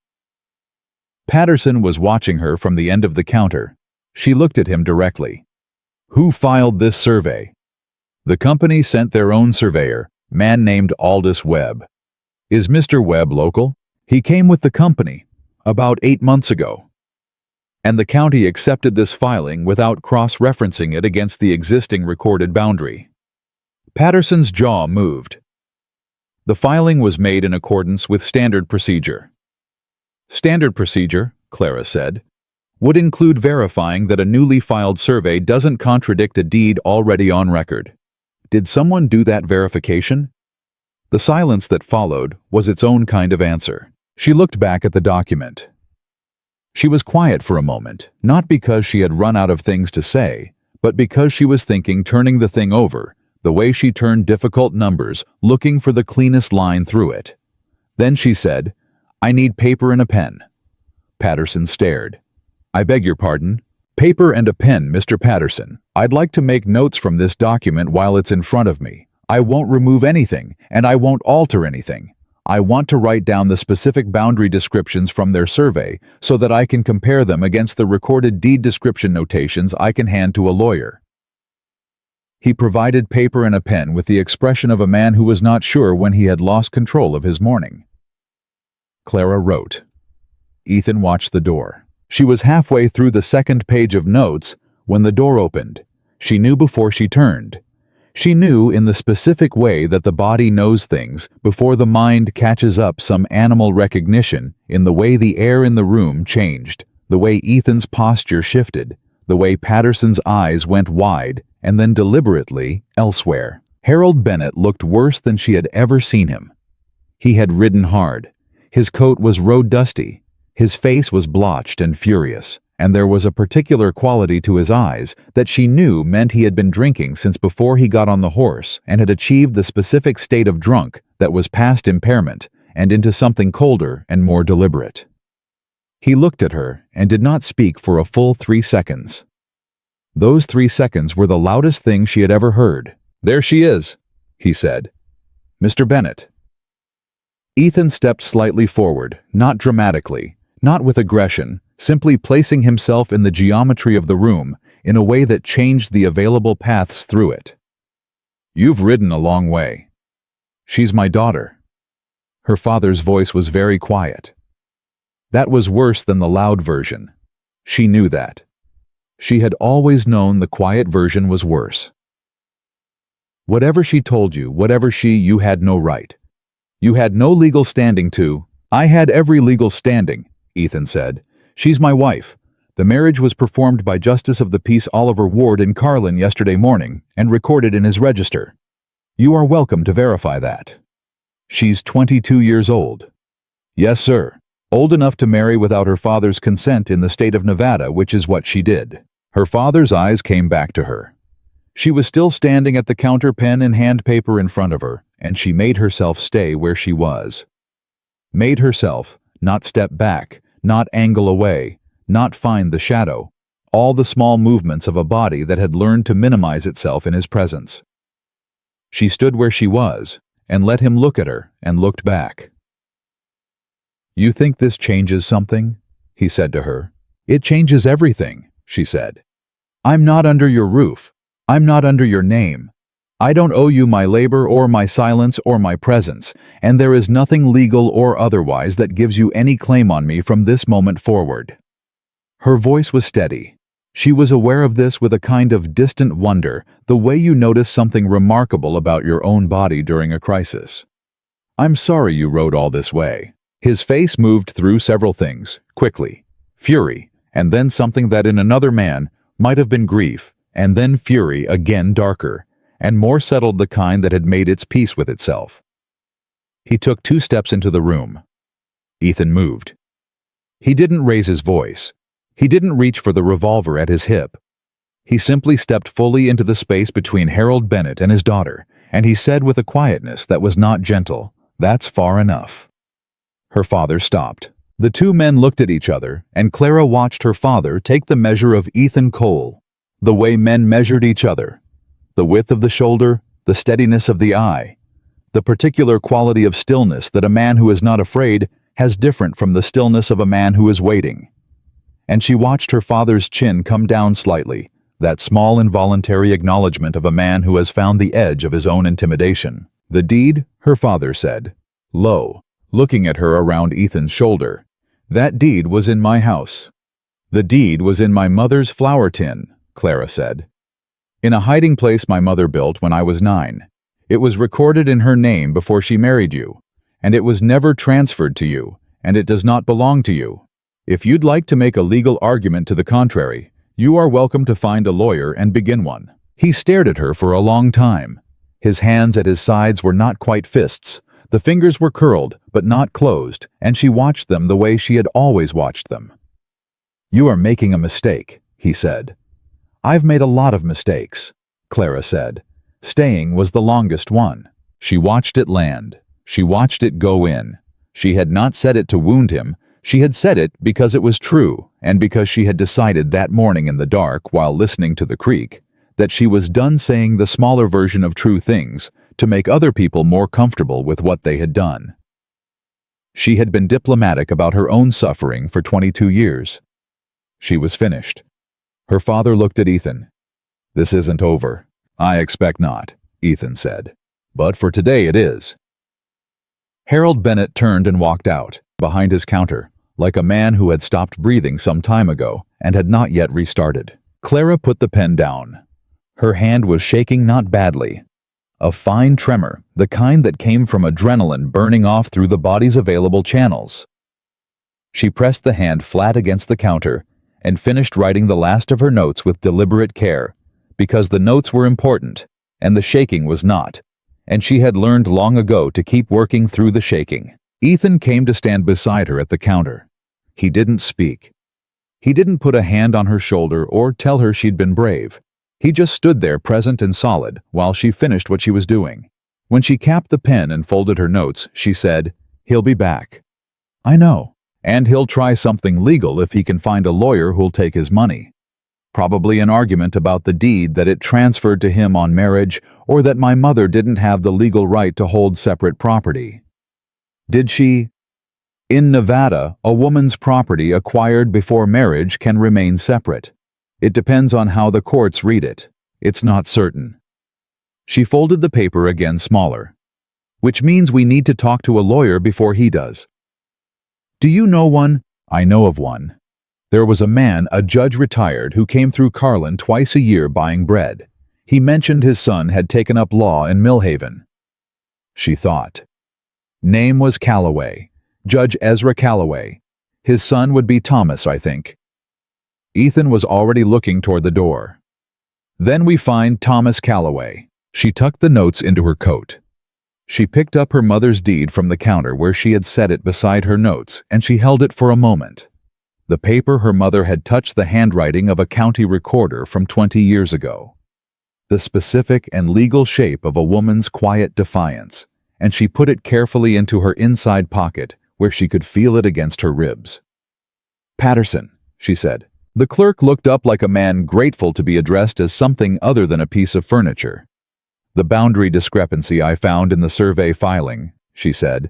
Patterson was watching her from the end of the counter. She looked at him directly. "Who filed this survey?" "The company sent their own surveyor, man named Aldous Webb." "Is Mr. Webb local?" "He came with the company about 8 months ago." "And the county accepted this filing without cross-referencing it against the existing recorded boundary?" Patterson's jaw moved. "The filing was made in accordance with standard procedure." "Standard procedure," Clara said, "would include verifying that a newly filed survey doesn't contradict a deed already on record. Did someone do that verification?" The silence that followed was its own kind of answer. She looked back at the document. She was quiet for a moment, not because she had run out of things to say, but because she was thinking, turning the thing over, the way she turned difficult numbers, looking for the cleanest line through it. Then she said, "I need paper and a pen." Patterson stared. "I beg your pardon?" Paper and a pen, Mr. Patterson. I'd like to make notes from this document while it's in front of me. I won't remove anything, and I won't alter anything. I want to write down the specific boundary descriptions from their survey so that I can compare them against the recorded deed description notations I can hand to a lawyer. He provided paper and a pen with the expression of a man who was not sure when he had lost control of his morning. Clara wrote. Ethan watched the door. She was halfway through the second page of notes when the door opened. She knew before she turned. She knew in the specific way that the body knows things before the mind catches up some animal recognition, in the way the air in the room changed, the way Ethan's posture shifted, the way Patterson's eyes went wide and then deliberately elsewhere. Harold Bennett looked worse than she had ever seen him. He had ridden hard. His coat was road-dusty. His face was blotched and furious, and there was a particular quality to his eyes that she knew meant he had been drinking since before he got on the horse and had achieved the specific state of drunk that was past impairment and into something colder and more deliberate. He looked at her and did not speak for a full 3 seconds. Those 3 seconds were the loudest thing she had ever heard. "There she is," he said. "Mr. Bennett." Ethan stepped slightly forward, not dramatically, not with aggression, simply placing himself in the geometry of the room in a way that changed the available paths through it. "You've ridden a long way. She's my daughter." Her father's voice was very quiet. That was worse than the loud version. She knew that. She had always known the quiet version was worse. "Whatever she told you, you had no right. You had no legal standing to—" "I had every legal standing," Ethan said. "She's my wife. The marriage was performed by Justice of the Peace Oliver Ward in Carlin yesterday morning and recorded in his register. You are welcome to verify that. She's 22 years old." "Yes, sir. Old enough to marry without her father's consent in the state of Nevada, which is what she did." Her father's eyes came back to her. She was still standing at the counter, pen and hand paper in front of her, and she made herself stay where she was. Made herself, not step back, not angle away, not find the shadow, all the small movements of a body that had learned to minimize itself in his presence. She stood where she was, and let him look at her, and looked back. "You think this changes something?" he said to her. "It changes everything," she said. "I'm not under your roof. I'm not under your name. I don't owe you my labor or my silence or my presence, and there is nothing legal or otherwise that gives you any claim on me from this moment forward." Her voice was steady. She was aware of this with a kind of distant wonder, the way you notice something remarkable about your own body during a crisis. "I'm sorry you rode all this way." His face moved through several things, quickly. Fury, and then something that in another man might have been grief, and then fury again darker, and more settled, the kind that had made its peace with itself. He took 2 steps into the room. Ethan moved. He didn't raise his voice. He didn't reach for the revolver at his hip. He simply stepped fully into the space between Harold Bennett and his daughter, and he said with a quietness that was not gentle, "That's far enough." Her father stopped. The 2 men looked at each other, and Clara watched her father take the measure of Ethan Cole, the way men measured each other. The width of the shoulder, the steadiness of the eye, the particular quality of stillness that a man who is not afraid has different from the stillness of a man who is waiting. And she watched her father's chin come down slightly, that small involuntary acknowledgement of a man who has found the edge of his own intimidation. "The deed," her father said, low, looking at her around Ethan's shoulder. "That deed was in my house." "The deed was in my mother's flour tin," Clara said. "In a hiding place my mother built when I was 9. It was recorded in her name before she married you, and it was never transferred to you, and it does not belong to you. If you'd like to make a legal argument to the contrary, you are welcome to find a lawyer and begin one." He stared at her for a long time. His hands at his sides were not quite fists. The fingers were curled, but not closed, and she watched them the way she had always watched them. "You are making a mistake," he said. "I've made a lot of mistakes," Clara said. Staying was the longest one. She watched it land. She watched it go in. She had not said it to wound him. She had said it because it was true, and because she had decided that morning in the dark while listening to the creek that she was done saying the smaller version of true things to make other people more comfortable with what they had done. She had been diplomatic about her own suffering for 22 years. She was finished. Her father looked at Ethan. "This isn't over." "I expect not," Ethan said. "But for today it is." Harold Bennett turned and walked out, behind his counter, like a man who had stopped breathing some time ago and had not yet restarted. Clara put the pen down. Her hand was shaking not badly. A fine tremor, the kind that came from adrenaline burning off through the body's available channels. She pressed the hand flat against the counter and finished writing the last of her notes with deliberate care, because the notes were important, and the shaking was not, and she had learned long ago to keep working through the shaking. Ethan came to stand beside her at the counter. He didn't speak. He didn't put a hand on her shoulder or tell her she'd been brave. He just stood there present and solid while she finished what she was doing. When she capped the pen and folded her notes, she said, "He'll be back." "I know. And he'll try something legal if he can find a lawyer who'll take his money. Probably an argument about the deed that it transferred to him on marriage, or that my mother didn't have the legal right to hold separate property. Did she? In Nevada, a woman's property acquired before marriage can remain separate. It depends on how the courts read it. It's not certain." She folded the paper again smaller. "Which means we need to talk to a lawyer before he does." "Do you know one?" "I know of one. There was a man, a judge retired, who came through Carlin twice a year buying bread. He mentioned his son had taken up law in Millhaven." She thought. "Name was Calloway. Judge Ezra Calloway. His son would be Thomas, I think." Ethan was already looking toward the door. "Then we find Thomas Calloway." She tucked the notes into her coat. She picked up her mother's deed from the counter where she had set it beside her notes, and she held it for a moment. The paper her mother had touched the handwriting of a county recorder from 20 years ago. The specific and legal shape of a woman's quiet defiance, and she put it carefully into her inside pocket where she could feel it against her ribs. "Patterson," she said. The clerk looked up like a man grateful to be addressed as something other than a piece of furniture. "The boundary discrepancy I found in the survey filing," she said.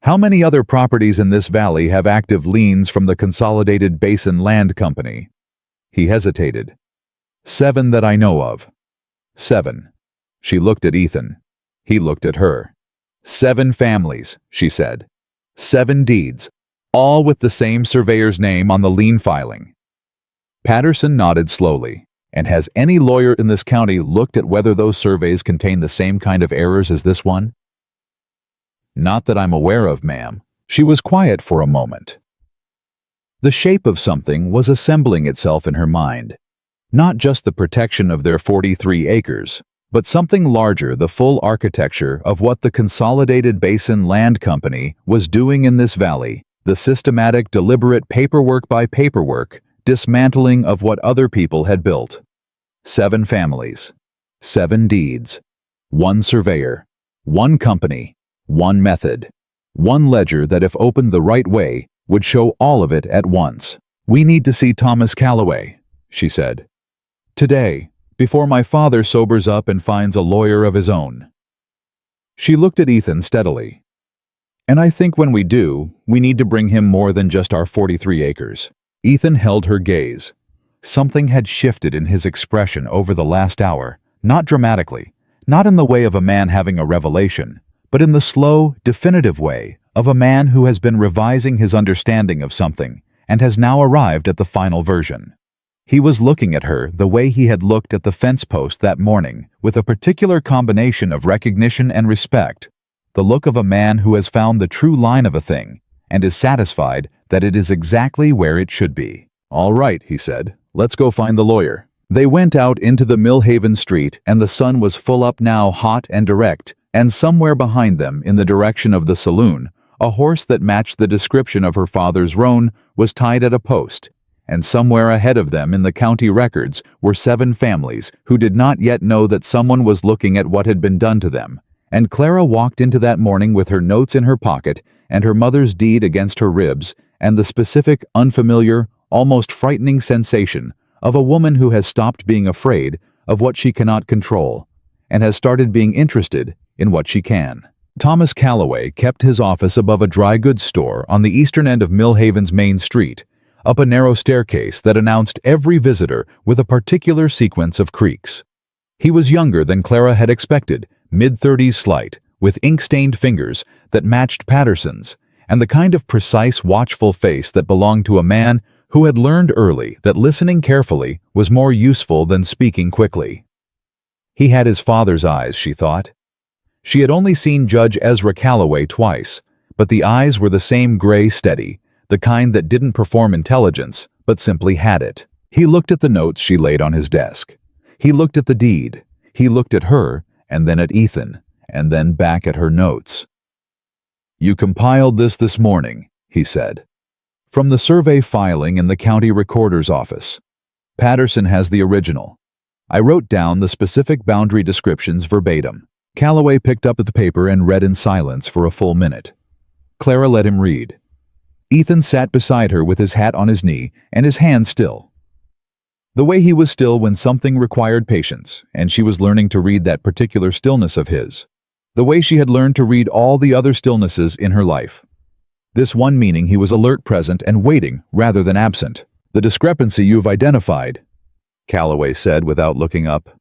"How many other properties in this valley have active liens from the Consolidated Basin Land Company?" He hesitated. "7 that I know of." 7. She looked at Ethan. He looked at her. 7 families, she said. 7 deeds, all with the same surveyor's name on the lien filing. Patterson nodded slowly. "And has any lawyer in this county looked at whether those surveys contain the same kind of errors as this one?" "Not that I'm aware of, ma'am." She was quiet for a moment. The shape of something was assembling itself in her mind. Not just the protection of their 43 acres, but something larger, the full architecture of what the Consolidated Basin Land Company was doing in this valley, the systematic, deliberate paperwork by paperwork, dismantling of what other people had built. 7 families, 7 deeds, 1 surveyor, 1 company, 1 method, 1 ledger that, if opened the right way, would show all of it at once. "We need to see Thomas Calloway," she said. "Today, before my father sobers up and finds a lawyer of his own." She looked at Ethan steadily. "And I think when we do, we need to bring him more than just our 43 acres. Ethan held her gaze. Something had shifted in his expression over the last hour, not dramatically, not in the way of a man having a revelation, but in the slow, definitive way of a man who has been revising his understanding of something and has now arrived at the final version. He was looking at her the way he had looked at the fence post that morning, with a particular combination of recognition and respect, the look of a man who has found the true line of a thing and is satisfied that it is exactly where it should be. "All right," he said. "Let's go find the lawyer." They went out into the Millhaven street, and the sun was full up now, hot and direct, and somewhere behind them, in the direction of the saloon, a horse that matched the description of her father's roan was tied at a post, and somewhere ahead of them in the county records were 7 families who did not yet know that someone was looking at what had been done to them. And Clara walked into that morning with her notes in her pocket and her mother's deed against her ribs, and the specific, unfamiliar, almost frightening sensation of a woman who has stopped being afraid of what she cannot control and has started being interested in what she can. Thomas Calloway kept his office above a dry goods store on the eastern end of Millhaven's main street, up a narrow staircase that announced every visitor with a particular sequence of creaks. He was younger than Clara had expected, mid-30s slight, with ink-stained fingers that matched Patterson's, and the kind of precise, watchful face that belonged to a man who had learned early that listening carefully was more useful than speaking quickly. He had his father's eyes, she thought. She had only seen Judge Ezra Calloway twice, but the eyes were the same gray steady, the kind that didn't perform intelligence, but simply had it. He looked at the notes she laid on his desk. He looked at the deed. He looked at her, and then at Ethan, and then back at her notes. "You compiled this morning," he said. "From the survey filing in the county recorder's office. Patterson has the original. I wrote down the specific boundary descriptions verbatim." Calloway picked up the paper and read in silence for a full minute. Clara let him read. Ethan sat beside her with his hat on his knee and his hand still. The way he was still when something required patience, and she was learning to read that particular stillness of his. The way she had learned to read all the other stillnesses in her life. This one meaning he was alert, present, and waiting rather than absent. "The discrepancy you've identified," Calloway said without looking up.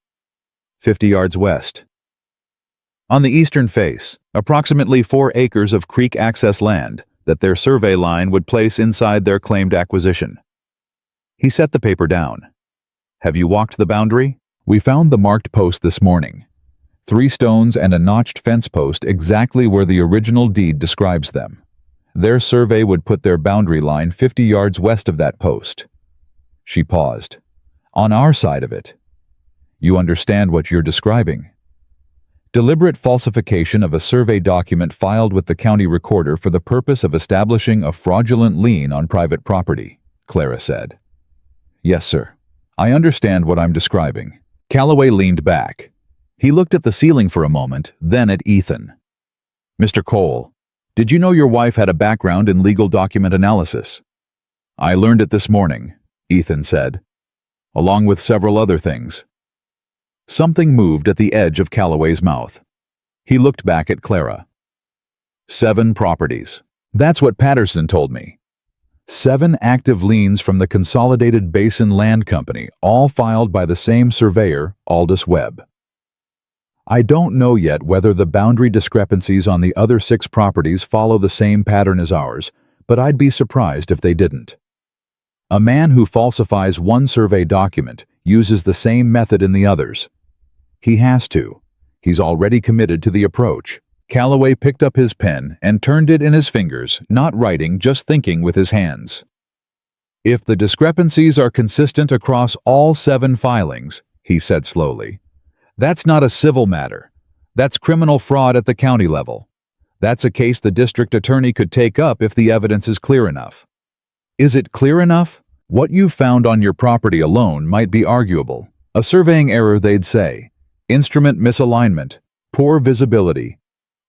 50 yards west. On the eastern face, approximately 4 acres of creek access land that their survey line would place inside their claimed acquisition. He set the paper down. "Have you walked the boundary? We found the marked post this morning. 3 stones and a notched fence post exactly where the original deed describes them. Their survey would put their boundary line 50 yards west of that post." She paused. "On our side of it. You understand what you're describing?" "Deliberate falsification of a survey document filed with the county recorder for the purpose of establishing a fraudulent lien on private property," Clara said. "Yes, sir. I understand what I'm describing." Calloway leaned back. He looked at the ceiling for a moment, then at Ethan. "Mr. Cole, did you know your wife had a background in legal document analysis?" "I learned it this morning," Ethan said, "along with several other things." Something moved at the edge of Calloway's mouth. He looked back at Clara. 7 properties. That's what Patterson told me. 7 active liens from the Consolidated Basin Land Company, all filed by the same surveyor, Aldous Webb. I don't know yet whether the boundary discrepancies on the other 6 properties follow the same pattern as ours, but I'd be surprised if they didn't. A man who falsifies one survey document uses the same method in the others. He has to. He's already committed to the approach. Calloway picked up his pen and turned it in his fingers, not writing, just thinking with his hands. "If the discrepancies are consistent across all 7 filings," he said slowly, "that's not a civil matter. That's criminal fraud at the county level. That's a case the district attorney could take up if the evidence is clear enough." "Is it clear enough? What you've found on your property alone might be arguable. A surveying error, they'd say. Instrument misalignment. Poor visibility.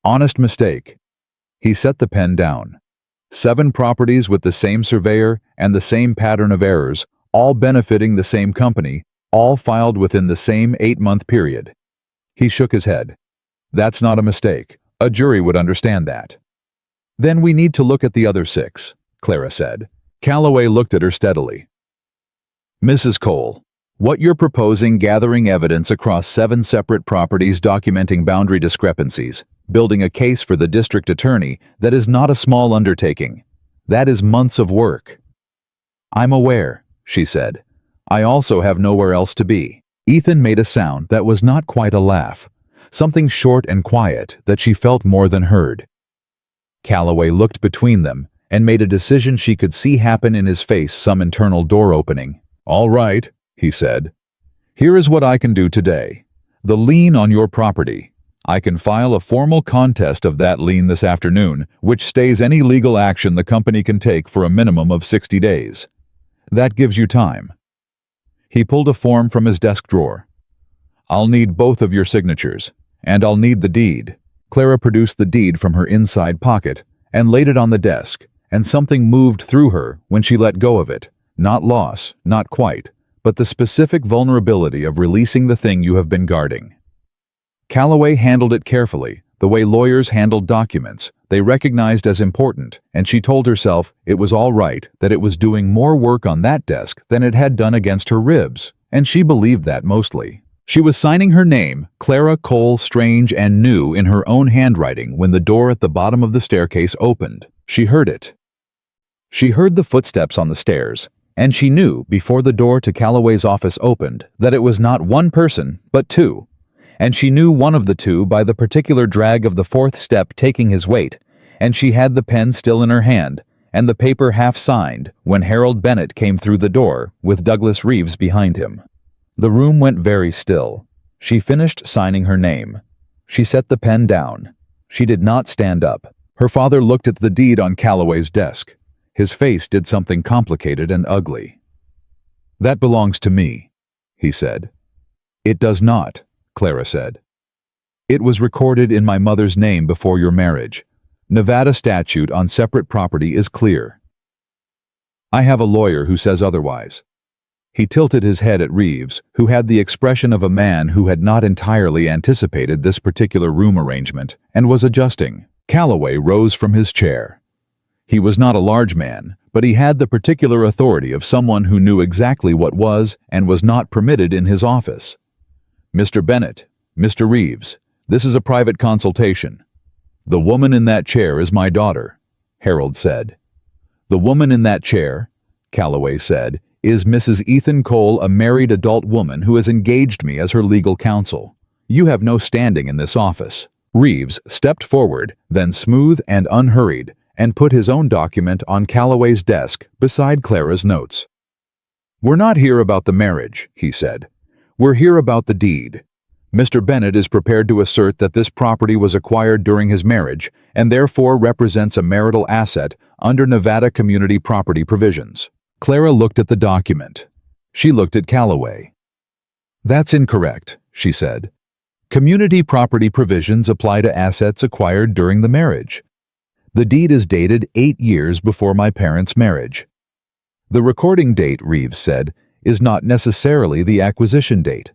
Honest mistake." He set the pen down. 7 properties with the same surveyor and the same pattern of errors, all benefiting the same company, all filed within the same 8-month period. He shook his head. "That's not a mistake. A jury would understand that." "Then we need to look at the other 6, Clara said. Calloway looked at her steadily. "Mrs. Cole, what you're proposing, gathering evidence across 7 separate properties documenting boundary discrepancies, building a case for the district attorney, that is not a small undertaking. That is months of work." "I'm aware," she said. "I also have nowhere else to be." Ethan made a sound that was not quite a laugh, something short and quiet that she felt more than heard. Calloway looked between them and made a decision she could see happen in his face, some internal door opening. "All right," he said. "Here is what I can do today. The lien on your property. I can file a formal contest of that lien this afternoon, which stays any legal action the company can take for a minimum of 60 days. That gives you time." He pulled a form from his desk drawer. "I'll need both of your signatures, and I'll need the deed." Clara produced the deed from her inside pocket and laid it on the desk, and something moved through her when she let go of it. Not loss, not quite, but the specific vulnerability of releasing the thing you have been guarding. Calloway handled it carefully, the way lawyers handled documents they recognized as important, and she told herself it was all right, that it was doing more work on that desk than it had done against her ribs, and she believed that mostly. She was signing her name, Clara Cole Strange and New, in her own handwriting when the door at the bottom of the staircase opened. She heard it. She heard the footsteps on the stairs, and she knew, before the door to Calloway's office opened, that it was not one person, but two. And she knew one of the two by the particular drag of the fourth step taking his weight, and she had the pen still in her hand, and the paper half-signed, when Harold Bennett came through the door, with Douglas Reeves behind him. The room went very still. She finished signing her name. She set the pen down. She did not stand up. Her father looked at the deed on Calloway's desk. His face did something complicated and ugly. "That belongs to me," he said. "It does not," Clara said. "It was recorded in my mother's name before your marriage. Nevada statute on separate property is clear. I have a lawyer who says otherwise." He tilted his head at Reeves, who had the expression of a man who had not entirely anticipated this particular room arrangement and was adjusting. Calloway rose from his chair. He was not a large man, but he had the particular authority of someone who knew exactly what was and was not permitted in his office. "Mr. Bennett, Mr. Reeves, this is a private consultation. The woman in that chair is my daughter," Harold said. "The woman in that chair," Calloway said, "is Mrs. Ethan Cole, a married adult woman who has engaged me as her legal counsel. You have no standing in this office." Reeves stepped forward, then smooth and unhurried, and put his own document on Calloway's desk beside Clara's notes. "We're not here about the marriage," he said. "We're here about the deed. Mr. Bennett is prepared to assert that this property was acquired during his marriage and therefore represents a marital asset under Nevada community property provisions." Clara looked at the document. She looked at Calloway. "That's incorrect," she said. "Community property provisions apply to assets acquired during the marriage. The deed is dated 8 years before my parents' marriage." "The recording date," Reeves said, "is not necessarily the acquisition date.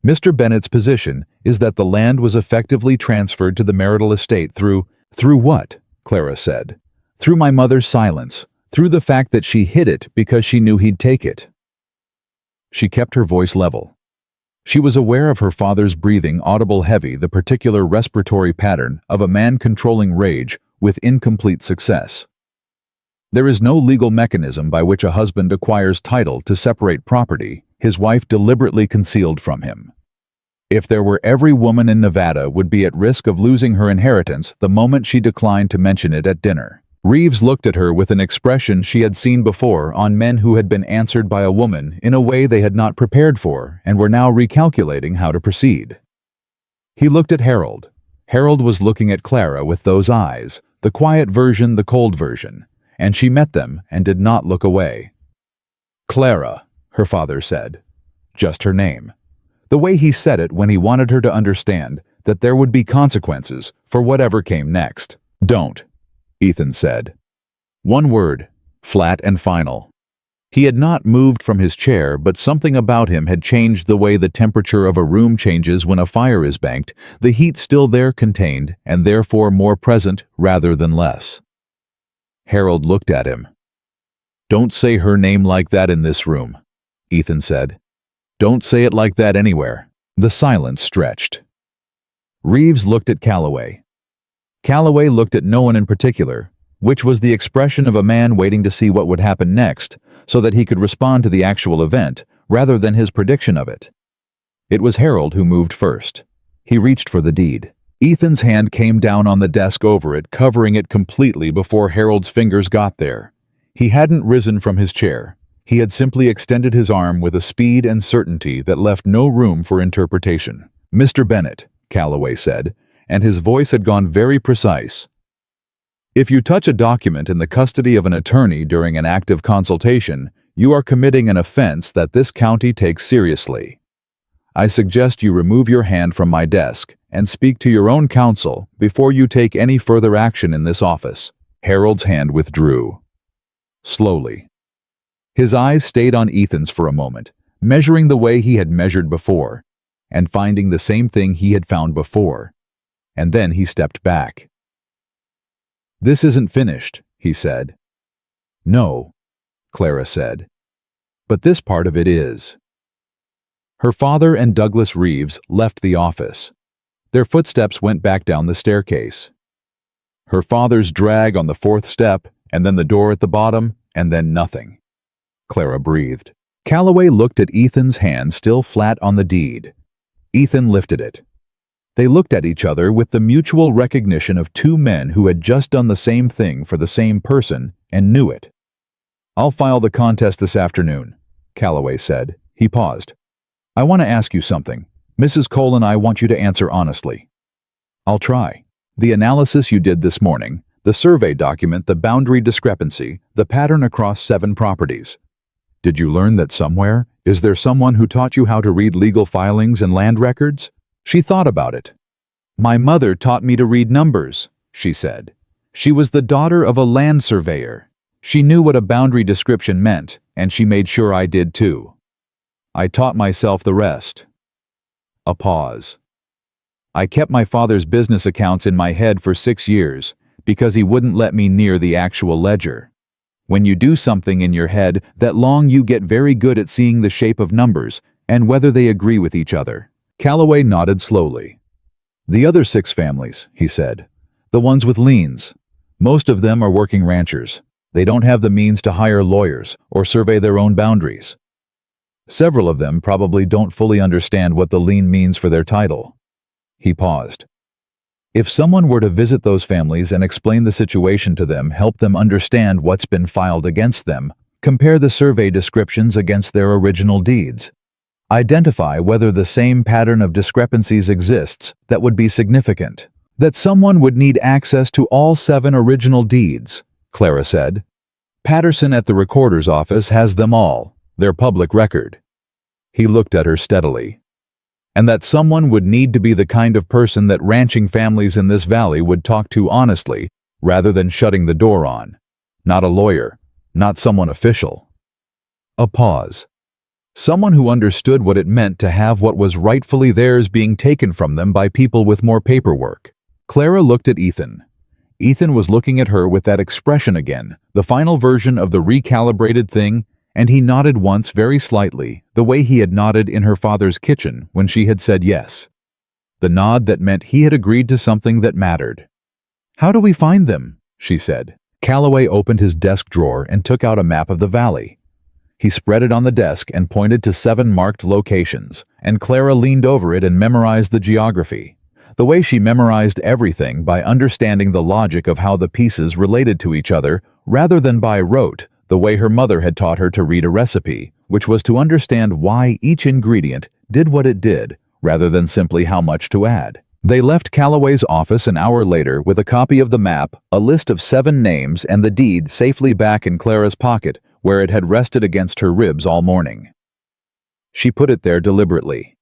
Mr. Bennett's position is that the land was effectively transferred to the marital estate through—" "Through what?" Clara said. "Through my mother's silence. Through the fact that she hid it because she knew he'd take it." She kept her voice level. She was aware of her father's breathing audible heavy, the particular respiratory pattern of a man controlling rage with incomplete success. There is no legal mechanism by which a husband acquires title to separate property his wife deliberately concealed from him. If there were, every woman in Nevada would be at risk of losing her inheritance the moment she declined to mention it at dinner. Reeves looked at her with an expression she had seen before on men who had been answered by a woman in a way they had not prepared for and were now recalculating how to proceed. He looked at Harold. Harold was looking at Clara with those eyes, the quiet version, the cold version, and she met them and did not look away. "Clara," her father said. Just her name. The way he said it when he wanted her to understand that there would be consequences for whatever came next. "Don't," Ethan said. One word, flat and final. He had not moved from his chair, but something about him had changed the way the temperature of a room changes when a fire is banked, the heat still there contained, and therefore more present rather than less. Harold looked at him. "Don't say her name like that in this room," Ethan said. "Don't say it like that anywhere." The silence stretched. Reeves looked at Calloway. Calloway looked at no one in particular, which was the expression of a man waiting to see what would happen next, so that he could respond to the actual event, rather than his prediction of it. It was Harold who moved first. He reached for the deed. Ethan's hand came down on the desk over it, covering it completely before Harold's fingers got there. He hadn't risen from his chair. He had simply extended his arm with a speed and certainty that left no room for interpretation. "Mr. Bennett," Calloway said, and his voice had gone very precise. "If you touch a document in the custody of an attorney during an active consultation, you are committing an offense that this county takes seriously. I suggest you remove your hand from my desk and speak to your own counsel before you take any further action in this office." Harold's hand withdrew. Slowly. His eyes stayed on Ethan's for a moment, measuring the way he had measured before, and finding the same thing he had found before. And then he stepped back. "This isn't finished," he said. "No," Clara said. "But this part of it is." Her father and Douglas Reeves left the office. Their footsteps went back down the staircase. Her father's drag on the fourth step, and then the door at the bottom, and then nothing. Clara breathed. Calloway looked at Ethan's hand still flat on the deed. Ethan lifted it. They looked at each other with the mutual recognition of two men who had just done the same thing for the same person and knew it. "I'll file the contest this afternoon," Calloway said. He paused. "I want to ask you something. Mrs. Cole and I want you to answer honestly." "I'll try." "The analysis you did this morning, the survey document, the boundary discrepancy, the pattern across 7 properties. Did you learn that somewhere? Is there someone who taught you how to read legal filings and land records?" She thought about it. "My mother taught me to read numbers," she said. "She was the daughter of a land surveyor. She knew what a boundary description meant, and she made sure I did too. I taught myself the rest." A pause. "I kept my father's business accounts in my head for 6 years because he wouldn't let me near the actual ledger. When you do something in your head that long, you get very good at seeing the shape of numbers and whether they agree with each other." Calloway nodded slowly. "The other 6 families," he said. "The ones with liens. Most of them are working ranchers. They don't have the means to hire lawyers or survey their own boundaries. Several of them probably don't fully understand what the lien means for their title." He paused. "If someone were to visit those families and explain the situation to them, help them understand what's been filed against them, compare the survey descriptions against their original deeds, identify whether the same pattern of discrepancies exists that would be significant, that someone would need access to all 7 original deeds," Clara said. "Patterson at the recorder's office has them all, their public record." He looked at her steadily. "And that someone would need to be the kind of person that ranching families in this valley would talk to honestly, rather than shutting the door on. Not a lawyer, not someone official." A pause. "Someone who understood what it meant to have what was rightfully theirs being taken from them by people with more paperwork." Clara looked at Ethan. Ethan was looking at her with that expression again, the final version of the recalibrated thing, and he nodded once very slightly, the way he had nodded in her father's kitchen when she had said yes. The nod that meant he had agreed to something that mattered. "How do we find them?" she said. Calloway opened his desk drawer and took out a map of the valley. He spread it on the desk and pointed to 7 marked locations, and Clara leaned over it and memorized the geography. The way she memorized everything by understanding the logic of how the pieces related to each other, rather than by rote, the way her mother had taught her to read a recipe, which was to understand why each ingredient did what it did, rather than simply how much to add. They left Calloway's office an hour later with a copy of the map, a list of 7 names, and the deed safely back in Clara's pocket, where it had rested against her ribs all morning. She put it there deliberately.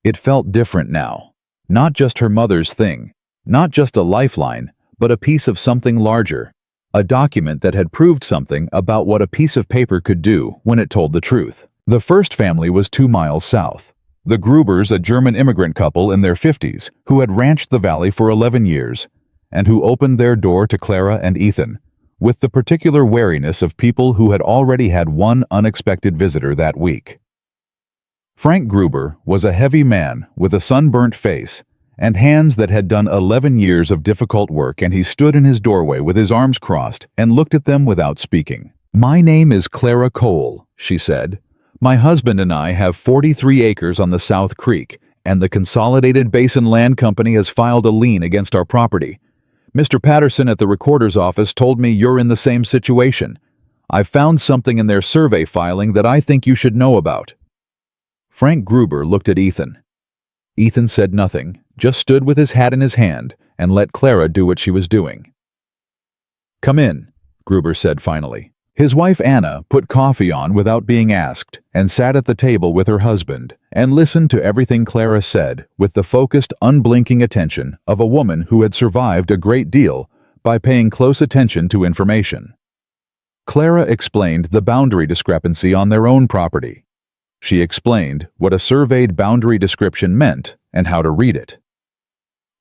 It felt different now. Not just her mother's thing, not just a lifeline, but a piece of something larger, a document that had proved something about what a piece of paper could do when it told the truth. The first family was 2 miles south. The Grubers, a German immigrant couple in their 50s, who had ranched the valley for 11 years, and who opened their door to Clara and Ethan, with the particular wariness of people who had already had one unexpected visitor that week. Frank Gruber was a heavy man with a sunburnt face and hands that had done 11 years of difficult work, and he stood in his doorway with his arms crossed and looked at them without speaking. "My name is Clara Cole," she said. "My husband and I have 43 acres on the South Creek, and the Consolidated Basin Land Company has filed a lien against our property. Mr. Patterson at the recorder's office told me you're in the same situation. I've found something in their survey filing that I think you should know about." Frank Gruber looked at Ethan. Ethan said nothing, just stood with his hat in his hand and let Clara do what she was doing. "Come in," Gruber said finally. His wife Anna put coffee on without being asked and sat at the table with her husband and listened to everything Clara said with the focused, unblinking attention of a woman who had survived a great deal by paying close attention to information. Clara explained the boundary discrepancy on their own property. She explained what a surveyed boundary description meant and how to read it.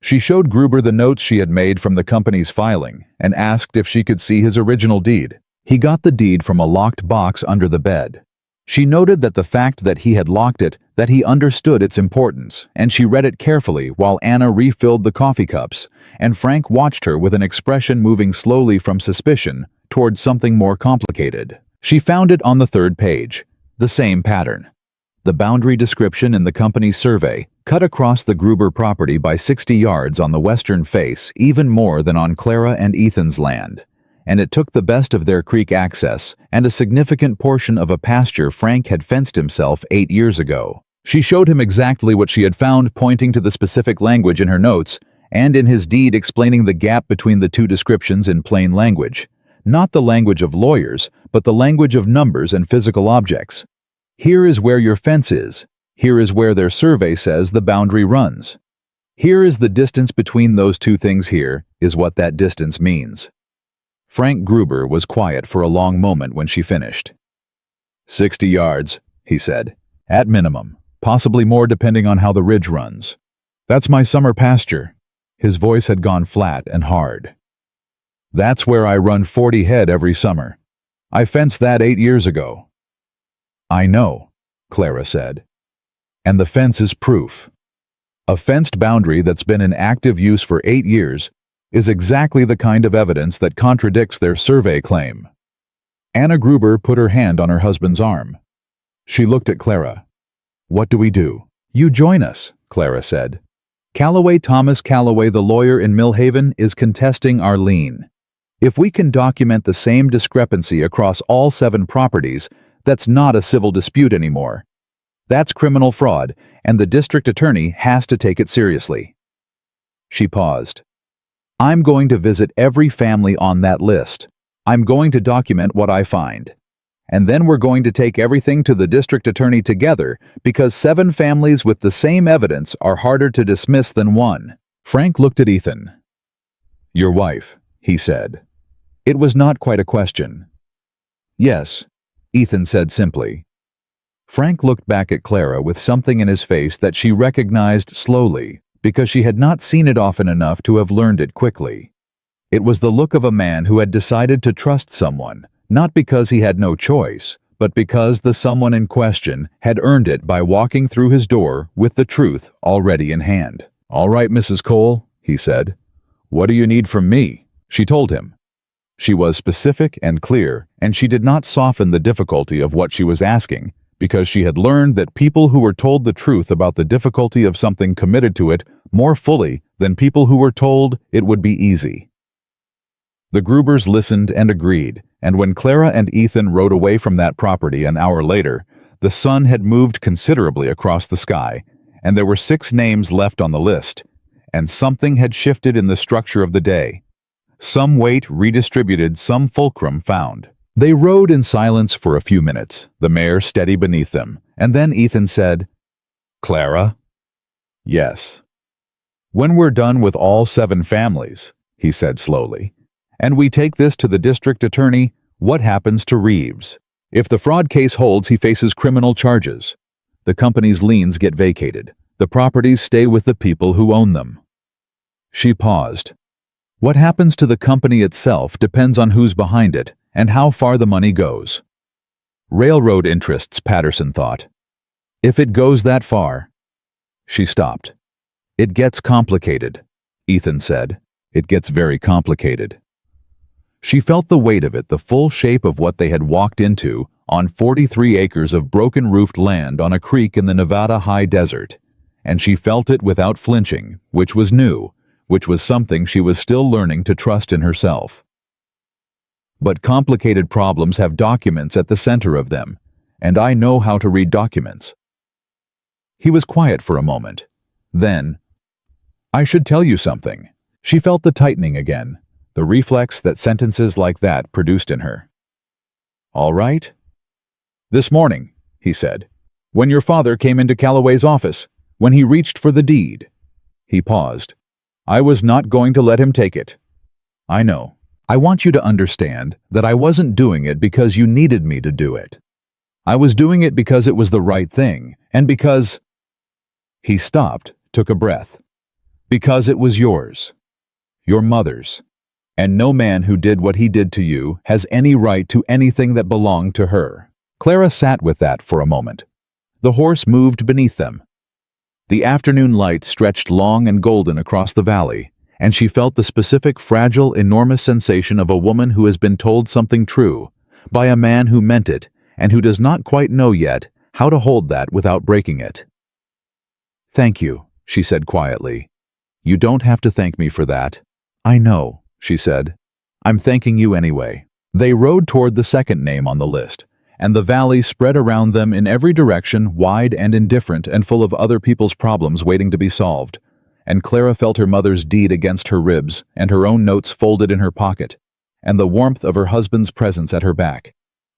She showed Gruber the notes she had made from the company's filing and asked if she could see his original deed. He got the deed from a locked box under the bed. She noted that the fact that he had locked it, that he understood its importance, and she read it carefully while Anna refilled the coffee cups, and Frank watched her with an expression moving slowly from suspicion towards something more complicated. She found it on the third page, the same pattern. The boundary description in the company's survey cut across the Gruber property by 60 yards on the western face, even more than on Clara and Ethan's land. And it took the best of their creek access and a significant portion of a pasture Frank had fenced himself 8 years ago. She showed him exactly what she had found, pointing to the specific language in her notes and in his deed, explaining the gap between the two descriptions in plain language. Not the language of lawyers, but the language of numbers and physical objects. Here is where your fence is. Here is where their survey says the boundary runs. Here is the distance between those two things. Here is what that distance means. Frank Gruber was quiet for a long moment when she finished. 60 yards, he said, at minimum, possibly more depending on how the ridge runs. That's my summer pasture. His voice had gone flat and hard. That's where I run 40 head every summer. I fenced that 8 years ago. I know, Clara said. And the fence is proof. A fenced boundary that's been in active use for 8 years is exactly the kind of evidence that contradicts their survey claim. Anna Gruber put her hand on her husband's arm. She looked at Clara. What do we do? You join us, Clara said. Thomas Calloway, the lawyer in Millhaven, is contesting our lien. If we can document the same discrepancy across all 7 properties, that's not a civil dispute anymore. That's criminal fraud, and the district attorney has to take it seriously. She paused. I'm going to visit every family on that list. I'm going to document what I find. And then we're going to take everything to the district attorney together, because 7 families with the same evidence are harder to dismiss than 1. Frank looked at Ethan. Your wife, he said. It was not quite a question. Yes, Ethan said simply. Frank looked back at Clara with something in his face that she recognized slowly, because she had not seen it often enough to have learned it quickly. It was the look of a man who had decided to trust someone, not because he had no choice, but because the someone in question had earned it by walking through his door with the truth already in hand. All right, Mrs. Cole, he said. What do you need from me? She told him. She was specific and clear, and she did not soften the difficulty of what she was asking, because she had learned that people who were told the truth about the difficulty of something committed to it more fully than people who were told it would be easy. The Grubers listened and agreed, and when Clara and Ethan rode away from that property an hour later, the sun had moved considerably across the sky, and there were 6 names left on the list, and something had shifted in the structure of the day. Some weight redistributed, some fulcrum found. They rode in silence for a few minutes, the mare steady beneath them, and then Ethan said, Clara? Yes. When we're done with all 7 families, he said slowly, and we take this to the district attorney, what happens to Reeves? If the fraud case holds, he faces criminal charges. The company's liens get vacated. The properties stay with the people who own them. She paused. What happens to the company itself depends on who's behind it and how far the money goes. Railroad interests, Patterson thought. If it goes that far. She stopped. It gets complicated, Ethan said. It gets very complicated. She felt the weight of it, the full shape of what they had walked into on 43 acres of broken-roofed land on a creek in the Nevada high desert, and she felt it without flinching, which was new, which was something she was still learning to trust in herself. But complicated problems have documents at the center of them, and I know how to read documents. He was quiet for a moment. Then, I should tell you something. She felt the tightening again, the reflex that sentences like that produced in her. All right? This morning, he said, when your father came into Calloway's office, when he reached for the deed. He paused. I was not going to let him take it. I know. I want you to understand that I wasn't doing it because you needed me to do it. I was doing it because it was the right thing, and because—" He stopped, took a breath. "Because it was yours. Your mother's. And no man who did what he did to you has any right to anything that belonged to her." Clara sat with that for a moment. The horse moved beneath them. The afternoon light stretched long and golden across the valley, and she felt the specific, fragile, enormous sensation of a woman who has been told something true, by a man who meant it, and who does not quite know yet how to hold that without breaking it. "Thank you," she said quietly. "You don't have to thank me for that." "I know," she said. "I'm thanking you anyway." They rode toward the second name on the list, and the valley spread around them in every direction, wide and indifferent and full of other people's problems waiting to be solved. And Clara felt her mother's deed against her ribs and her own notes folded in her pocket, and the warmth of her husband's presence at her back.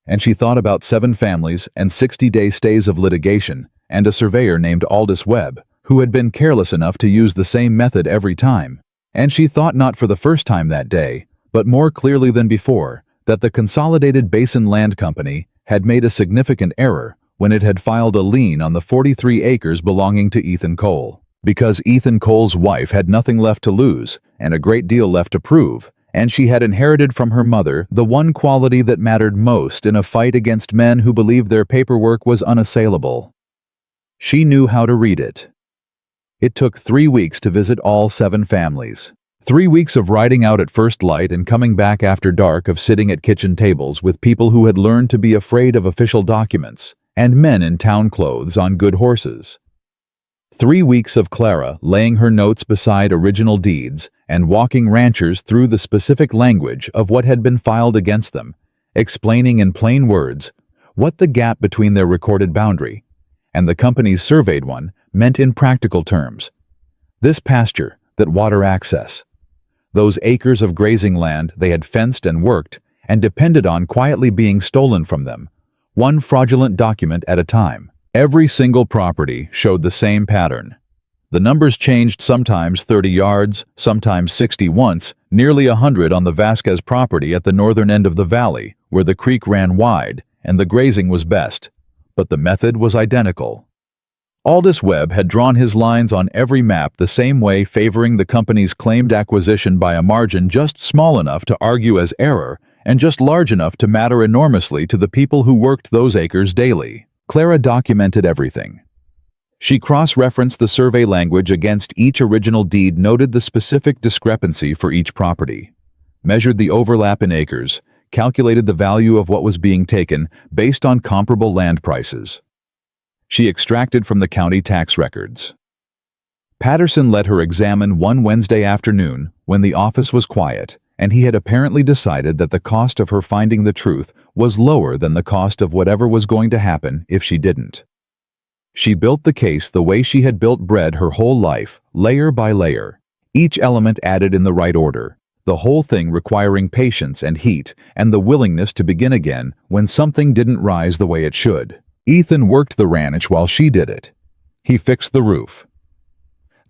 And she thought about 7 families and 60-day stays of litigation, and a surveyor named Aldous Webb, who had been careless enough to use the same method every time. And she thought, not for the first time that day, but more clearly than before, that the Consolidated Basin Land Company had made a significant error when it had filed a lien on the 43 acres belonging to Ethan Cole. Because Ethan Cole's wife had nothing left to lose and a great deal left to prove, and she had inherited from her mother the one quality that mattered most in a fight against men who believed their paperwork was unassailable. She knew how to read it. It took 3 weeks to visit all 7 families. 3 weeks of riding out at first light and coming back after dark, of sitting at kitchen tables with people who had learned to be afraid of official documents, and men in town clothes on good horses. 3 weeks of Clara laying her notes beside original deeds and walking ranchers through the specific language of what had been filed against them, explaining in plain words what the gap between their recorded boundary and the company's surveyed one meant in practical terms. This pasture, that water access, those acres of grazing land they had fenced and worked and depended on quietly being stolen from them, one fraudulent document at a time. Every single property showed the same pattern. The numbers changed, sometimes 30 yards, sometimes 60 once, nearly 100 on the Vasquez property at the northern end of the valley, where the creek ran wide and the grazing was best, but the method was identical. Aldous Webb had drawn his lines on every map the same way, favoring the company's claimed acquisition by a margin just small enough to argue as error and just large enough to matter enormously to the people who worked those acres daily. Clara documented everything. She cross-referenced the survey language against each original deed, noted the specific discrepancy for each property, measured the overlap in acres, calculated the value of what was being taken based on comparable land prices. She extracted from the county tax records. Patterson let her examine one Wednesday afternoon when the office was quiet, and he had apparently decided that the cost of her finding the truth was lower than the cost of whatever was going to happen if she didn't. She built the case the way she had built bread her whole life, layer by layer, each element added in the right order, the whole thing requiring patience and heat and the willingness to begin again when something didn't rise the way it should. Ethan worked the ranch while she did it. He fixed the roof.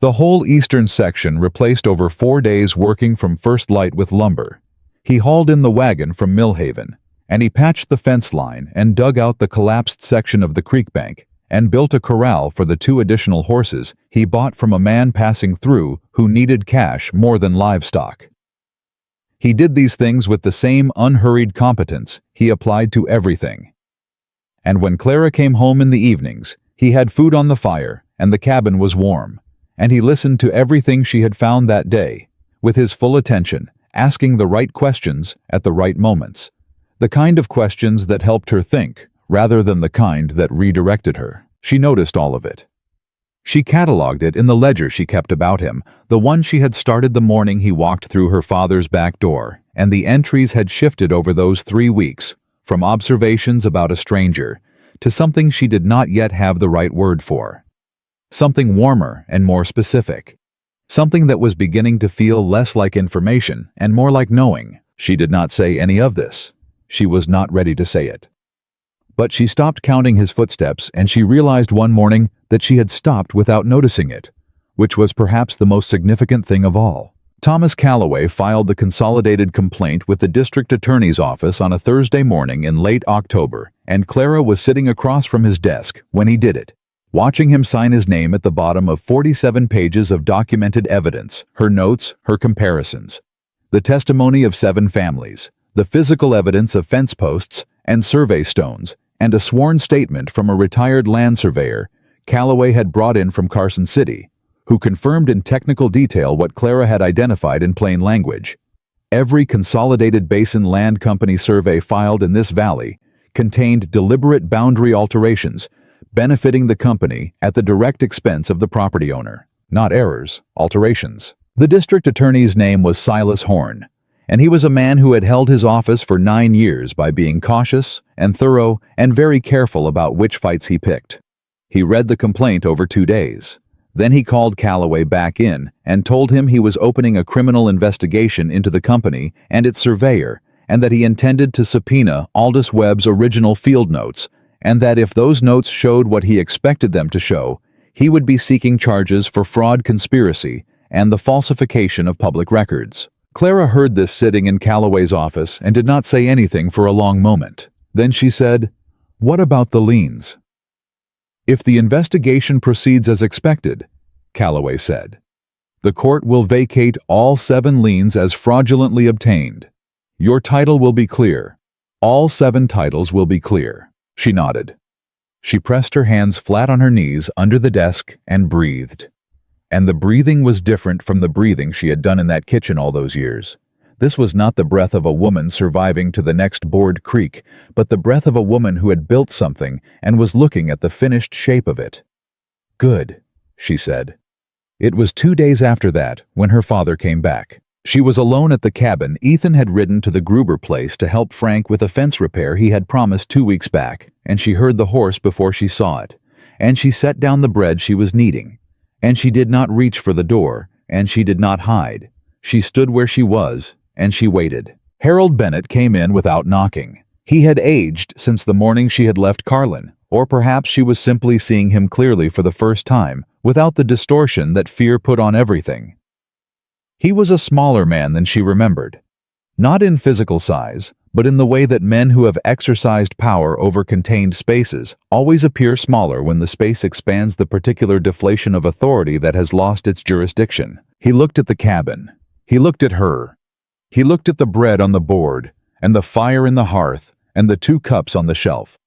The whole eastern section replaced over 4 days working from first light with lumber. He hauled in the wagon from Millhaven, and he patched the fence line and dug out the collapsed section of the creek bank and built a corral for the 2 additional horses he bought from a man passing through who needed cash more than livestock. He did these things with the same unhurried competence he applied to everything. And when Clara came home in the evenings, he had food on the fire and the cabin was warm, and he listened to everything she had found that day, with his full attention, asking the right questions at the right moments, the kind of questions that helped her think, rather than the kind that redirected her. She noticed all of it. She catalogued it in the ledger she kept about him, the one she had started the morning he walked through her father's back door, and the entries had shifted over those 3 weeks, from observations about a stranger to something she did not yet have the right word for. Something warmer and more specific. Something that was beginning to feel less like information and more like knowing. She did not say any of this. She was not ready to say it. But she stopped counting his footsteps, and she realized one morning that she had stopped without noticing it, which was perhaps the most significant thing of all. Thomas Calloway filed the consolidated complaint with the district attorney's office on a Thursday morning in late October, and Clara was sitting across from his desk when he did it, watching him sign his name at the bottom of 47 pages of documented evidence, her notes, her comparisons, the testimony of 7 families, the physical evidence of fence posts and survey stones, and a sworn statement from a retired land surveyor Calloway had brought in from Carson City, who confirmed in technical detail what Clara had identified in plain language. Every Consolidated Basin Land Company survey filed in this valley contained deliberate boundary alterations, benefiting the company at the direct expense of the property owner. Not errors, alterations. The district attorney's name was Silas Horn, and he was a man who had held his office for 9 years by being cautious and thorough and very careful about which fights he picked. He read the complaint over 2 days. Then he called Calloway back in and told him he was opening a criminal investigation into the company and its surveyor, and that he intended to subpoena Aldous Webb's original field notes, and that if those notes showed what he expected them to show, he would be seeking charges for fraud conspiracy and the falsification of public records. Clara heard this sitting in Calloway's office and did not say anything for a long moment. Then she said, "What about the liens?" "If the investigation proceeds as expected," Calloway said, "the court will vacate all 7 liens as fraudulently obtained. Your title will be clear. All 7 titles will be clear." She nodded. She pressed her hands flat on her knees under the desk and breathed. And the breathing was different from the breathing she had done in that kitchen all those years. This was not the breath of a woman surviving to the next bored creek, but the breath of a woman who had built something and was looking at the finished shape of it. "Good," she said. It was 2 days after that when her father came back. She was alone at the cabin. Ethan had ridden to the Gruber place to help Frank with a fence repair he had promised 2 weeks back, and she heard the horse before she saw it, and she set down the bread she was kneading, and she did not reach for the door, and she did not hide. She stood where she was, and she waited. Harold Bennett came in without knocking. He had aged since the morning she had left Carlin, or perhaps she was simply seeing him clearly for the first time, without the distortion that fear put on everything. He was a smaller man than she remembered. Not in physical size, but in the way that men who have exercised power over contained spaces always appear smaller when the space expands the particular deflation of authority that has lost its jurisdiction. He looked at the cabin. He looked at her. He looked at the bread on the board, and the fire in the hearth, and the 2 cups on the shelf.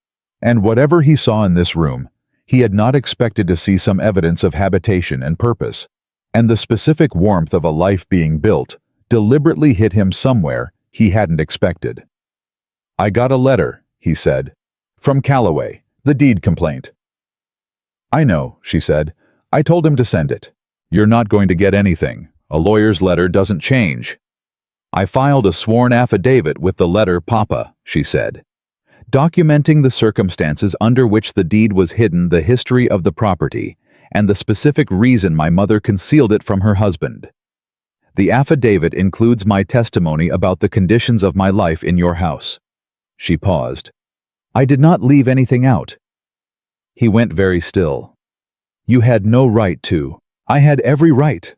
And whatever he saw in this room, he had not expected to see some evidence of habitation and purpose, and the specific warmth of a life being built deliberately hit him somewhere he hadn't expected. "I got a letter," he said, "from Calloway, the deed complaint." "I know," she said. "I told him to send it. You're not going to get anything. A lawyer's letter doesn't change." "I filed a sworn affidavit with the letter, Papa," she said, documenting the circumstances under which the deed was hidden, the history of the property, and the specific reason my mother concealed it from her husband. "The affidavit includes my testimony about the conditions of my life in your house." She paused. "I did not leave anything out." He went very still. "You had no right to. I had every right."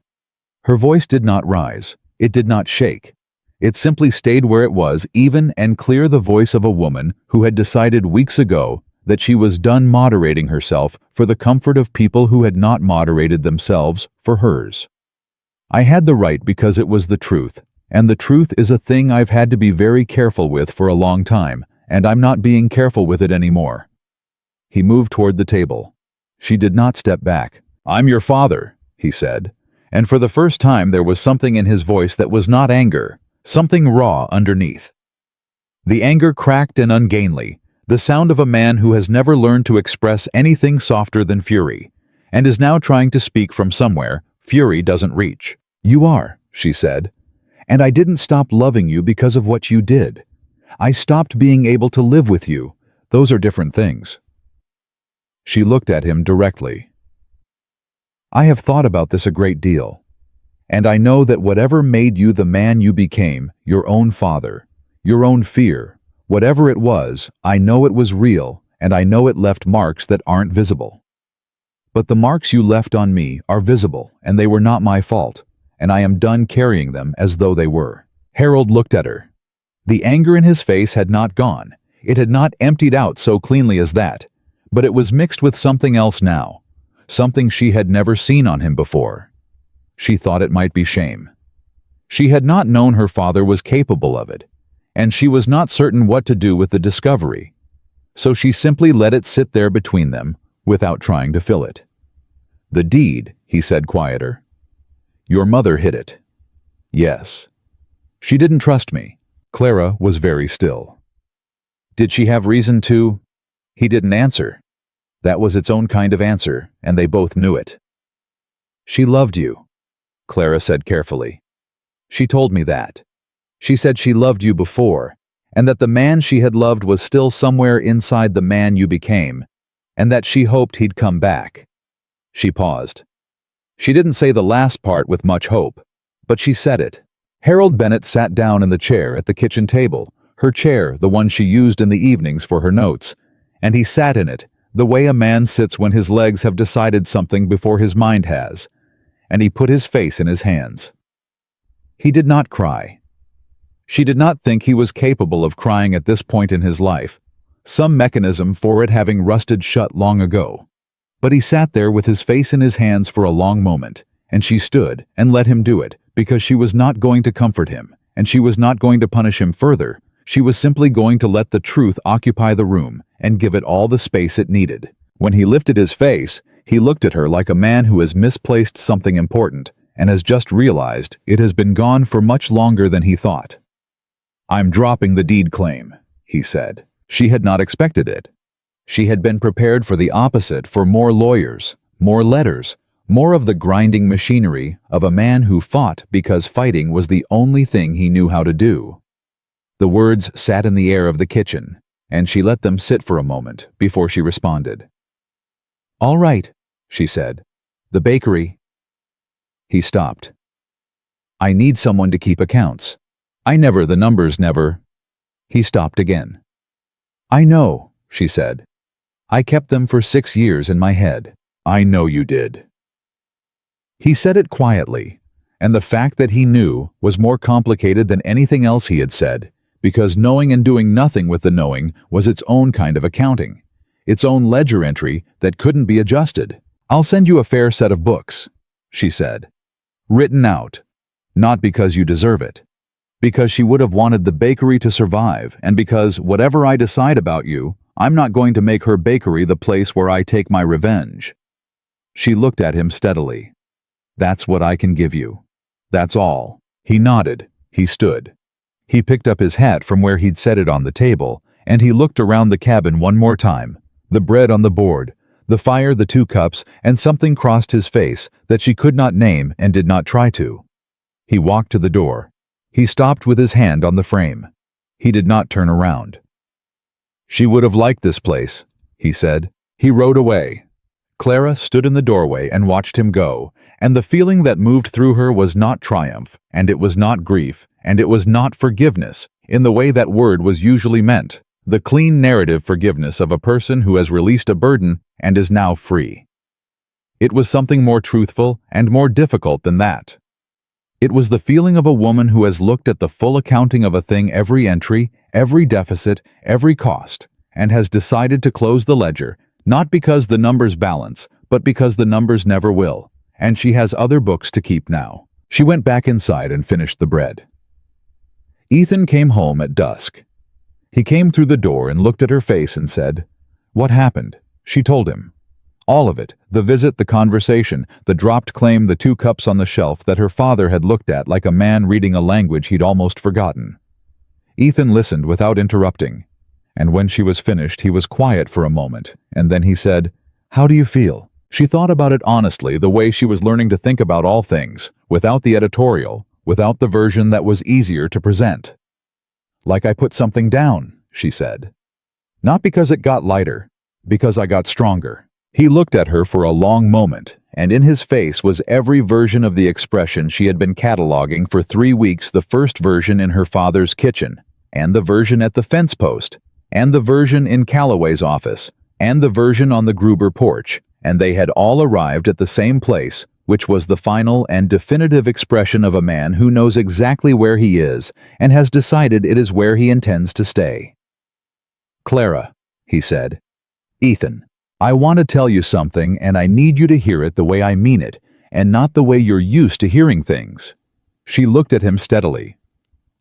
Her voice did not rise. It did not shake. It simply stayed where it was, even and clear, the voice of a woman who had decided weeks ago that she was done moderating herself for the comfort of people who had not moderated themselves for hers. "I had the right because it was the truth, and the truth is a thing I've had to be very careful with for a long time, and I'm not being careful with it anymore." He moved toward the table. She did not step back. "I'm your father," he said, and for the first time there was something in his voice that was not anger, something raw underneath. The anger cracked and ungainly, the sound of a man who has never learned to express anything softer than fury, and is now trying to speak from somewhere fury doesn't reach. "You are," she said, "and I didn't stop loving you because of what you did. I stopped being able to live with you. Those are different things." She looked at him directly. "I have thought about this a great deal, and I know that whatever made you the man you became, your own father, your own fear, whatever it was, I know it was real, and I know it left marks that aren't visible. But the marks you left on me are visible, and they were not my fault, and I am done carrying them as though they were." Harold looked at her. The anger in his face had not gone. It had not emptied out so cleanly as that, but it was mixed with something else now, something she had never seen on him before. She thought it might be shame. She had not known her father was capable of it, and she was not certain what to do with the discovery. So she simply let it sit there between them, without trying to fill it. "The deed," he said quieter. "Your mother hid it." "Yes." "She didn't trust me." Clara was very still. "Did she have reason to?" He didn't answer. That was its own kind of answer, and they both knew it. "She loved you," Clara said carefully. "She told me that. She said she loved you before, and that the man she had loved was still somewhere inside the man you became, and that she hoped he'd come back." She paused. She didn't say the last part with much hope, but she said it. Harold Bennett sat down in the chair at the kitchen table, her chair, the one she used in the evenings for her notes, and he sat in it, the way a man sits when his legs have decided something before his mind has, and he put his face in his hands. He did not cry. She did not think he was capable of crying at this point in his life, some mechanism for it having rusted shut long ago. But he sat there with his face in his hands for a long moment, and she stood and let him do it, because she was not going to comfort him, and she was not going to punish him further. She was simply going to let the truth occupy the room and give it all the space it needed. When he lifted his face, he looked at her like a man who has misplaced something important and has just realized it has been gone for much longer than he thought. "I'm dropping the deed claim," he said. She had not expected it. She had been prepared for the opposite, for more lawyers, more letters, more of the grinding machinery of a man who fought because fighting was the only thing he knew how to do. The words sat in the air of the kitchen, and she let them sit for a moment before she responded. "All right," she said. "The bakery." He stopped. "I need someone to keep accounts. The numbers never." He stopped again. "I know," she said. "I kept them for 6 years in my head." "I know you did." He said it quietly, and the fact that he knew was more complicated than anything else he had said, because knowing and doing nothing with the knowing was its own kind of accounting, its own ledger entry that couldn't be adjusted. "I'll send you a fair set of books," she said. "Written out. Not because you deserve it. Because she would have wanted the bakery to survive, and because, whatever I decide about you, I'm not going to make her bakery the place where I take my revenge." She looked at him steadily. "That's what I can give you. That's all." He nodded. He stood. He picked up his hat from where he'd set it on the table, and he looked around the cabin one more time. The bread on the board, the fire, the 2 cups, and something crossed his face that she could not name and did not try to. He walked to the door. He stopped with his hand on the frame. He did not turn around. "She would have liked this place," he said. He rode away. Clara stood in the doorway and watched him go, and the feeling that moved through her was not triumph, and it was not grief, and it was not forgiveness, in the way that word was usually meant, the clean narrative forgiveness of a person who has released a burden and is now free. It was something more truthful and more difficult than that. It was the feeling of a woman who has looked at the full accounting of a thing, every entry, every deficit, every cost, and has decided to close the ledger, not because the numbers balance, but because the numbers never will, and she has other books to keep now. She went back inside and finished the bread. Ethan came home at dusk. He came through the door and looked at her face and said, "What happened?" She told him. All of it, the visit, the conversation, the dropped claim, the 2 cups on the shelf that her father had looked at like a man reading a language he'd almost forgotten. Ethan listened without interrupting, and when she was finished he was quiet for a moment, and then he said, "How do you feel?" She thought about it honestly, the way she was learning to think about all things, without the editorial, without the version that was easier to present. "Like I put something down," she said. "Not because it got lighter, because I got stronger." He looked at her for a long moment, and in his face was every version of the expression she had been cataloging for 3 weeks, the first version in her father's kitchen, and the version at the fence post, and the version in Calloway's office, and the version on the Gruber porch, and they had all arrived at the same place, which was the final and definitive expression of a man who knows exactly where he is and has decided it is where he intends to stay. "Clara," he said. "Ethan, I want to tell you something, and I need you to hear it the way I mean it, and not the way you're used to hearing things." She looked at him steadily.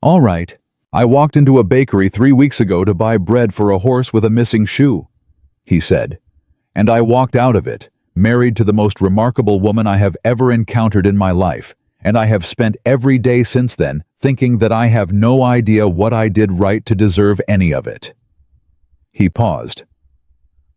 "All right. I walked into a bakery 3 weeks ago to buy bread for a horse with a missing shoe," he said. "And I walked out of it, married to the most remarkable woman I have ever encountered in my life, and I have spent every day since then thinking that I have no idea what I did right to deserve any of it." He paused.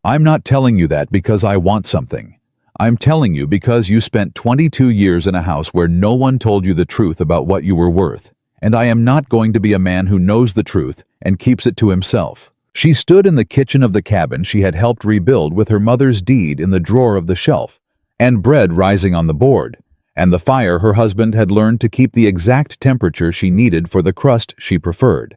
"I'm not telling you that because I want something. I'm telling you because you spent 22 years in a house where no one told you the truth about what you were worth, and I am not going to be a man who knows the truth and keeps it to himself." She stood in the kitchen of the cabin she had helped rebuild with her mother's deed in the drawer of the shelf, and bread rising on the board, and the fire her husband had learned to keep the exact temperature she needed for the crust she preferred.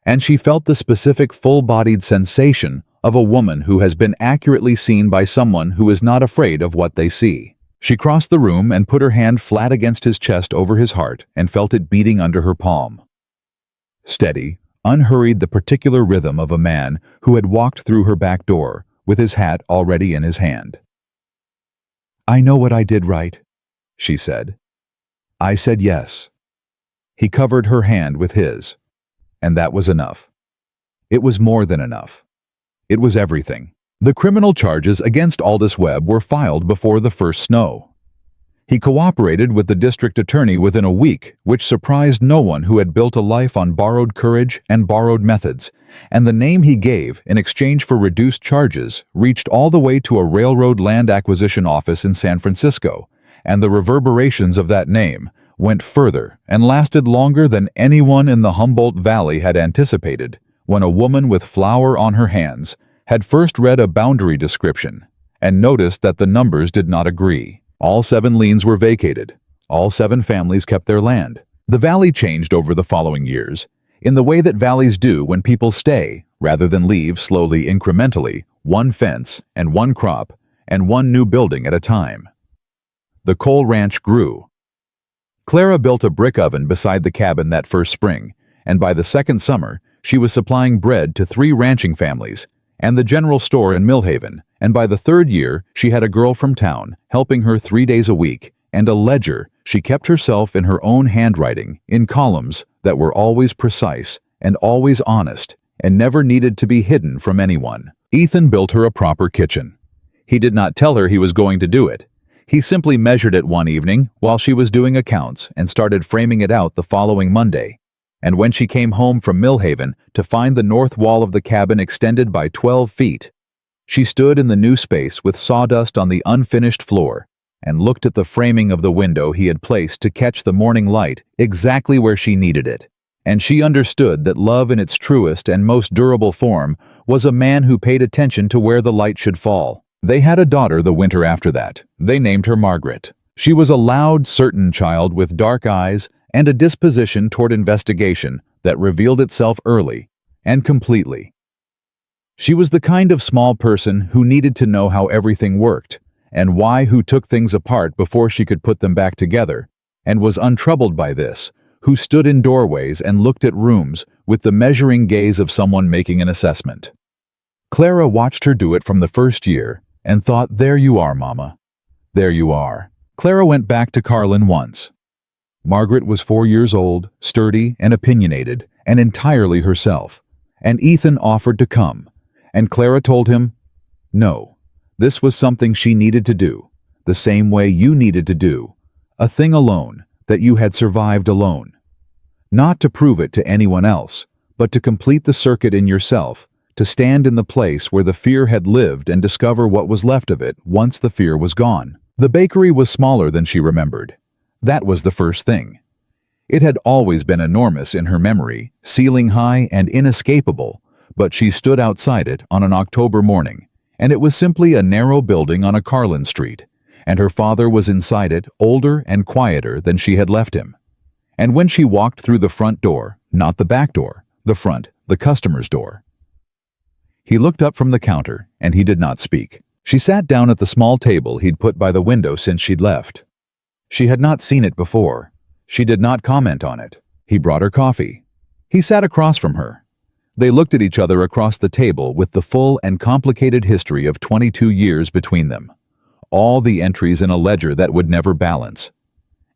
And she felt the specific full-bodied sensation of a woman who has been accurately seen by someone who is not afraid of what they see. She crossed the room and put her hand flat against his chest over his heart and felt it beating under her palm. Steady, unhurried, the particular rhythm of a man who had walked through her back door with his hat already in his hand. "I know what I did right," she said. "I said yes." He covered her hand with his, and that was enough. It was more than enough. It was everything. The criminal charges against Aldous Webb were filed before the first snow. He cooperated with the district attorney within a week, which surprised no one who had built a life on borrowed courage and borrowed methods, and the name he gave in exchange for reduced charges reached all the way to a railroad land acquisition office in San Francisco, and the reverberations of that name went further and lasted longer than anyone in the Humboldt Valley had anticipated, when a woman with flour on her hands had first read a boundary description and noticed that the numbers did not agree. All 7 liens were vacated. All 7 families kept their land. The valley changed over the following years, in the way that valleys do when people stay, rather than leave slowly incrementally, one fence and one crop and one new building at a time. The coal ranch grew. Clara built a brick oven beside the cabin that first spring, and by the second summer, she was supplying bread to 3 ranching families and the general store in Millhaven, and by the 3rd year, she had a girl from town helping her 3 days a week, and a ledger she kept herself in her own handwriting, in columns that were always precise and always honest, and never needed to be hidden from anyone. Ethan built her a proper kitchen. He did not tell her he was going to do it. He simply measured it one evening while she was doing accounts and started framing it out the following Monday. And when she came home from Millhaven to find the north wall of the cabin extended by 12 feet, she stood in the new space with sawdust on the unfinished floor and looked at the framing of the window he had placed to catch the morning light exactly where she needed it. And she understood that love in its truest and most durable form was a man who paid attention to where the light should fall. They had a daughter the winter after that. They named her Margaret. She was a loud, certain child with dark eyes and a disposition toward investigation that revealed itself early and completely. She was the kind of small person who needed to know how everything worked and who took things apart before she could put them back together, and was untroubled by this, who stood in doorways and looked at rooms with the measuring gaze of someone making an assessment. Clara watched her do it from the first year and thought, "There you are, Mama. There you are." Clara went back to Carlin once. Margaret was 4 years old, sturdy and opinionated, and entirely herself, and Ethan offered to come, and Clara told him, no, this was something she needed to do, the same way you needed to do, a thing alone that you had survived alone. Not to prove it to anyone else, but to complete the circuit in yourself, to stand in the place where the fear had lived and discover what was left of it once the fear was gone. The bakery was smaller than she remembered. That was the first thing. It had always been enormous in her memory, ceiling high and inescapable, but she stood outside it on an October morning, and it was simply a narrow building on a Carlin street, and her father was inside it, older and quieter than she had left him. And when she walked through the front door, not the back door, the front, the customer's door, he looked up from the counter, and he did not speak. She sat down at the small table he'd put by the window since she'd left. She had not seen it before. She did not comment on it. He brought her coffee. He sat across from her. They looked at each other across the table with the full and complicated history of 22 years between them. All the entries in a ledger that would never balance.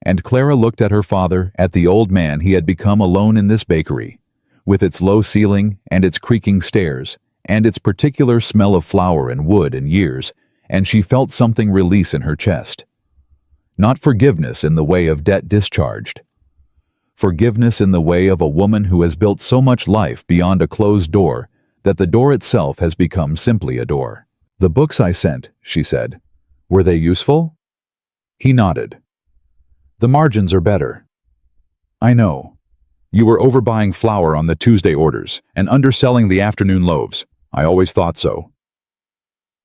And Clara looked at her father, at the old man he had become alone in this bakery, with its low ceiling and its creaking stairs, and its particular smell of flour and wood and years, and she felt something release in her chest. Not forgiveness in the way of debt discharged. Forgiveness in the way of a woman who has built so much life beyond a closed door that the door itself has become simply a door. "The books I sent," she said, "were they useful?" He nodded. "The margins are better." "I know. You were overbuying flour on the Tuesday orders and underselling the afternoon loaves. I always thought so."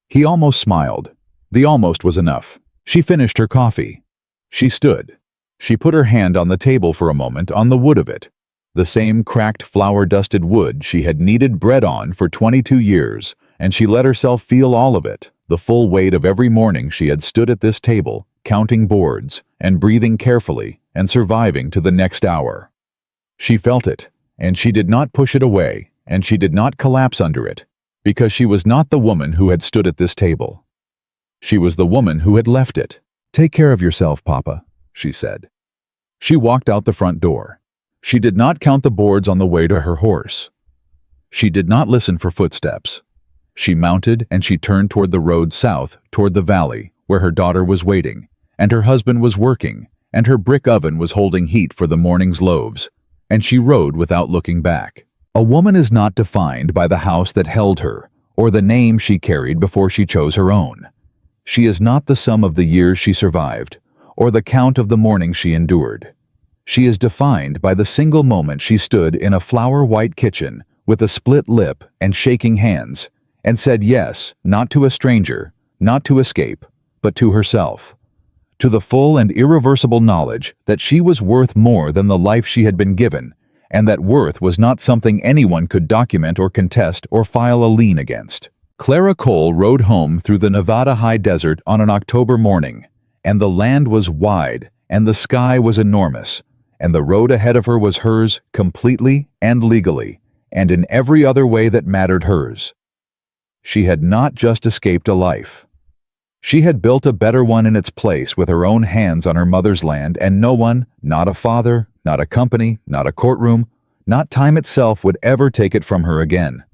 He almost smiled. The almost was enough. She finished her coffee. She stood. She put her hand on the table for a moment on the wood of it, the same cracked flour-dusted wood she had kneaded bread on for 22 years, and she let herself feel all of it, the full weight of every morning she had stood at this table, counting boards, and breathing carefully, and surviving to the next hour. She felt it, and she did not push it away, and she did not collapse under it, because she was not the woman who had stood at this table. She was the woman who had left it. "Take care of yourself, Papa," she said. She walked out the front door. She did not count the boards on the way to her horse. She did not listen for footsteps. She mounted and she turned toward the road south, toward the valley, where her daughter was waiting, and her husband was working, and her brick oven was holding heat for the morning's loaves, and she rode without looking back. A woman is not defined by the house that held her, or the name she carried before she chose her own. She is not the sum of the years she survived, or the count of the mornings she endured. She is defined by the single moment she stood in a flour-white kitchen with a split lip and shaking hands, and said yes, not to a stranger, not to escape, but to herself, to the full and irreversible knowledge that she was worth more than the life she had been given, and that worth was not something anyone could document or contest or file a lien against. Clara Cole rode home through the Nevada high desert on an October morning, and the land was wide, and the sky was enormous, and the road ahead of her was hers completely and legally, and in every other way that mattered hers. She had not just escaped a life. She had built a better one in its place with her own hands on her mother's land, and no one, not a father, not a company, not a courtroom, not time itself would ever take it from her again.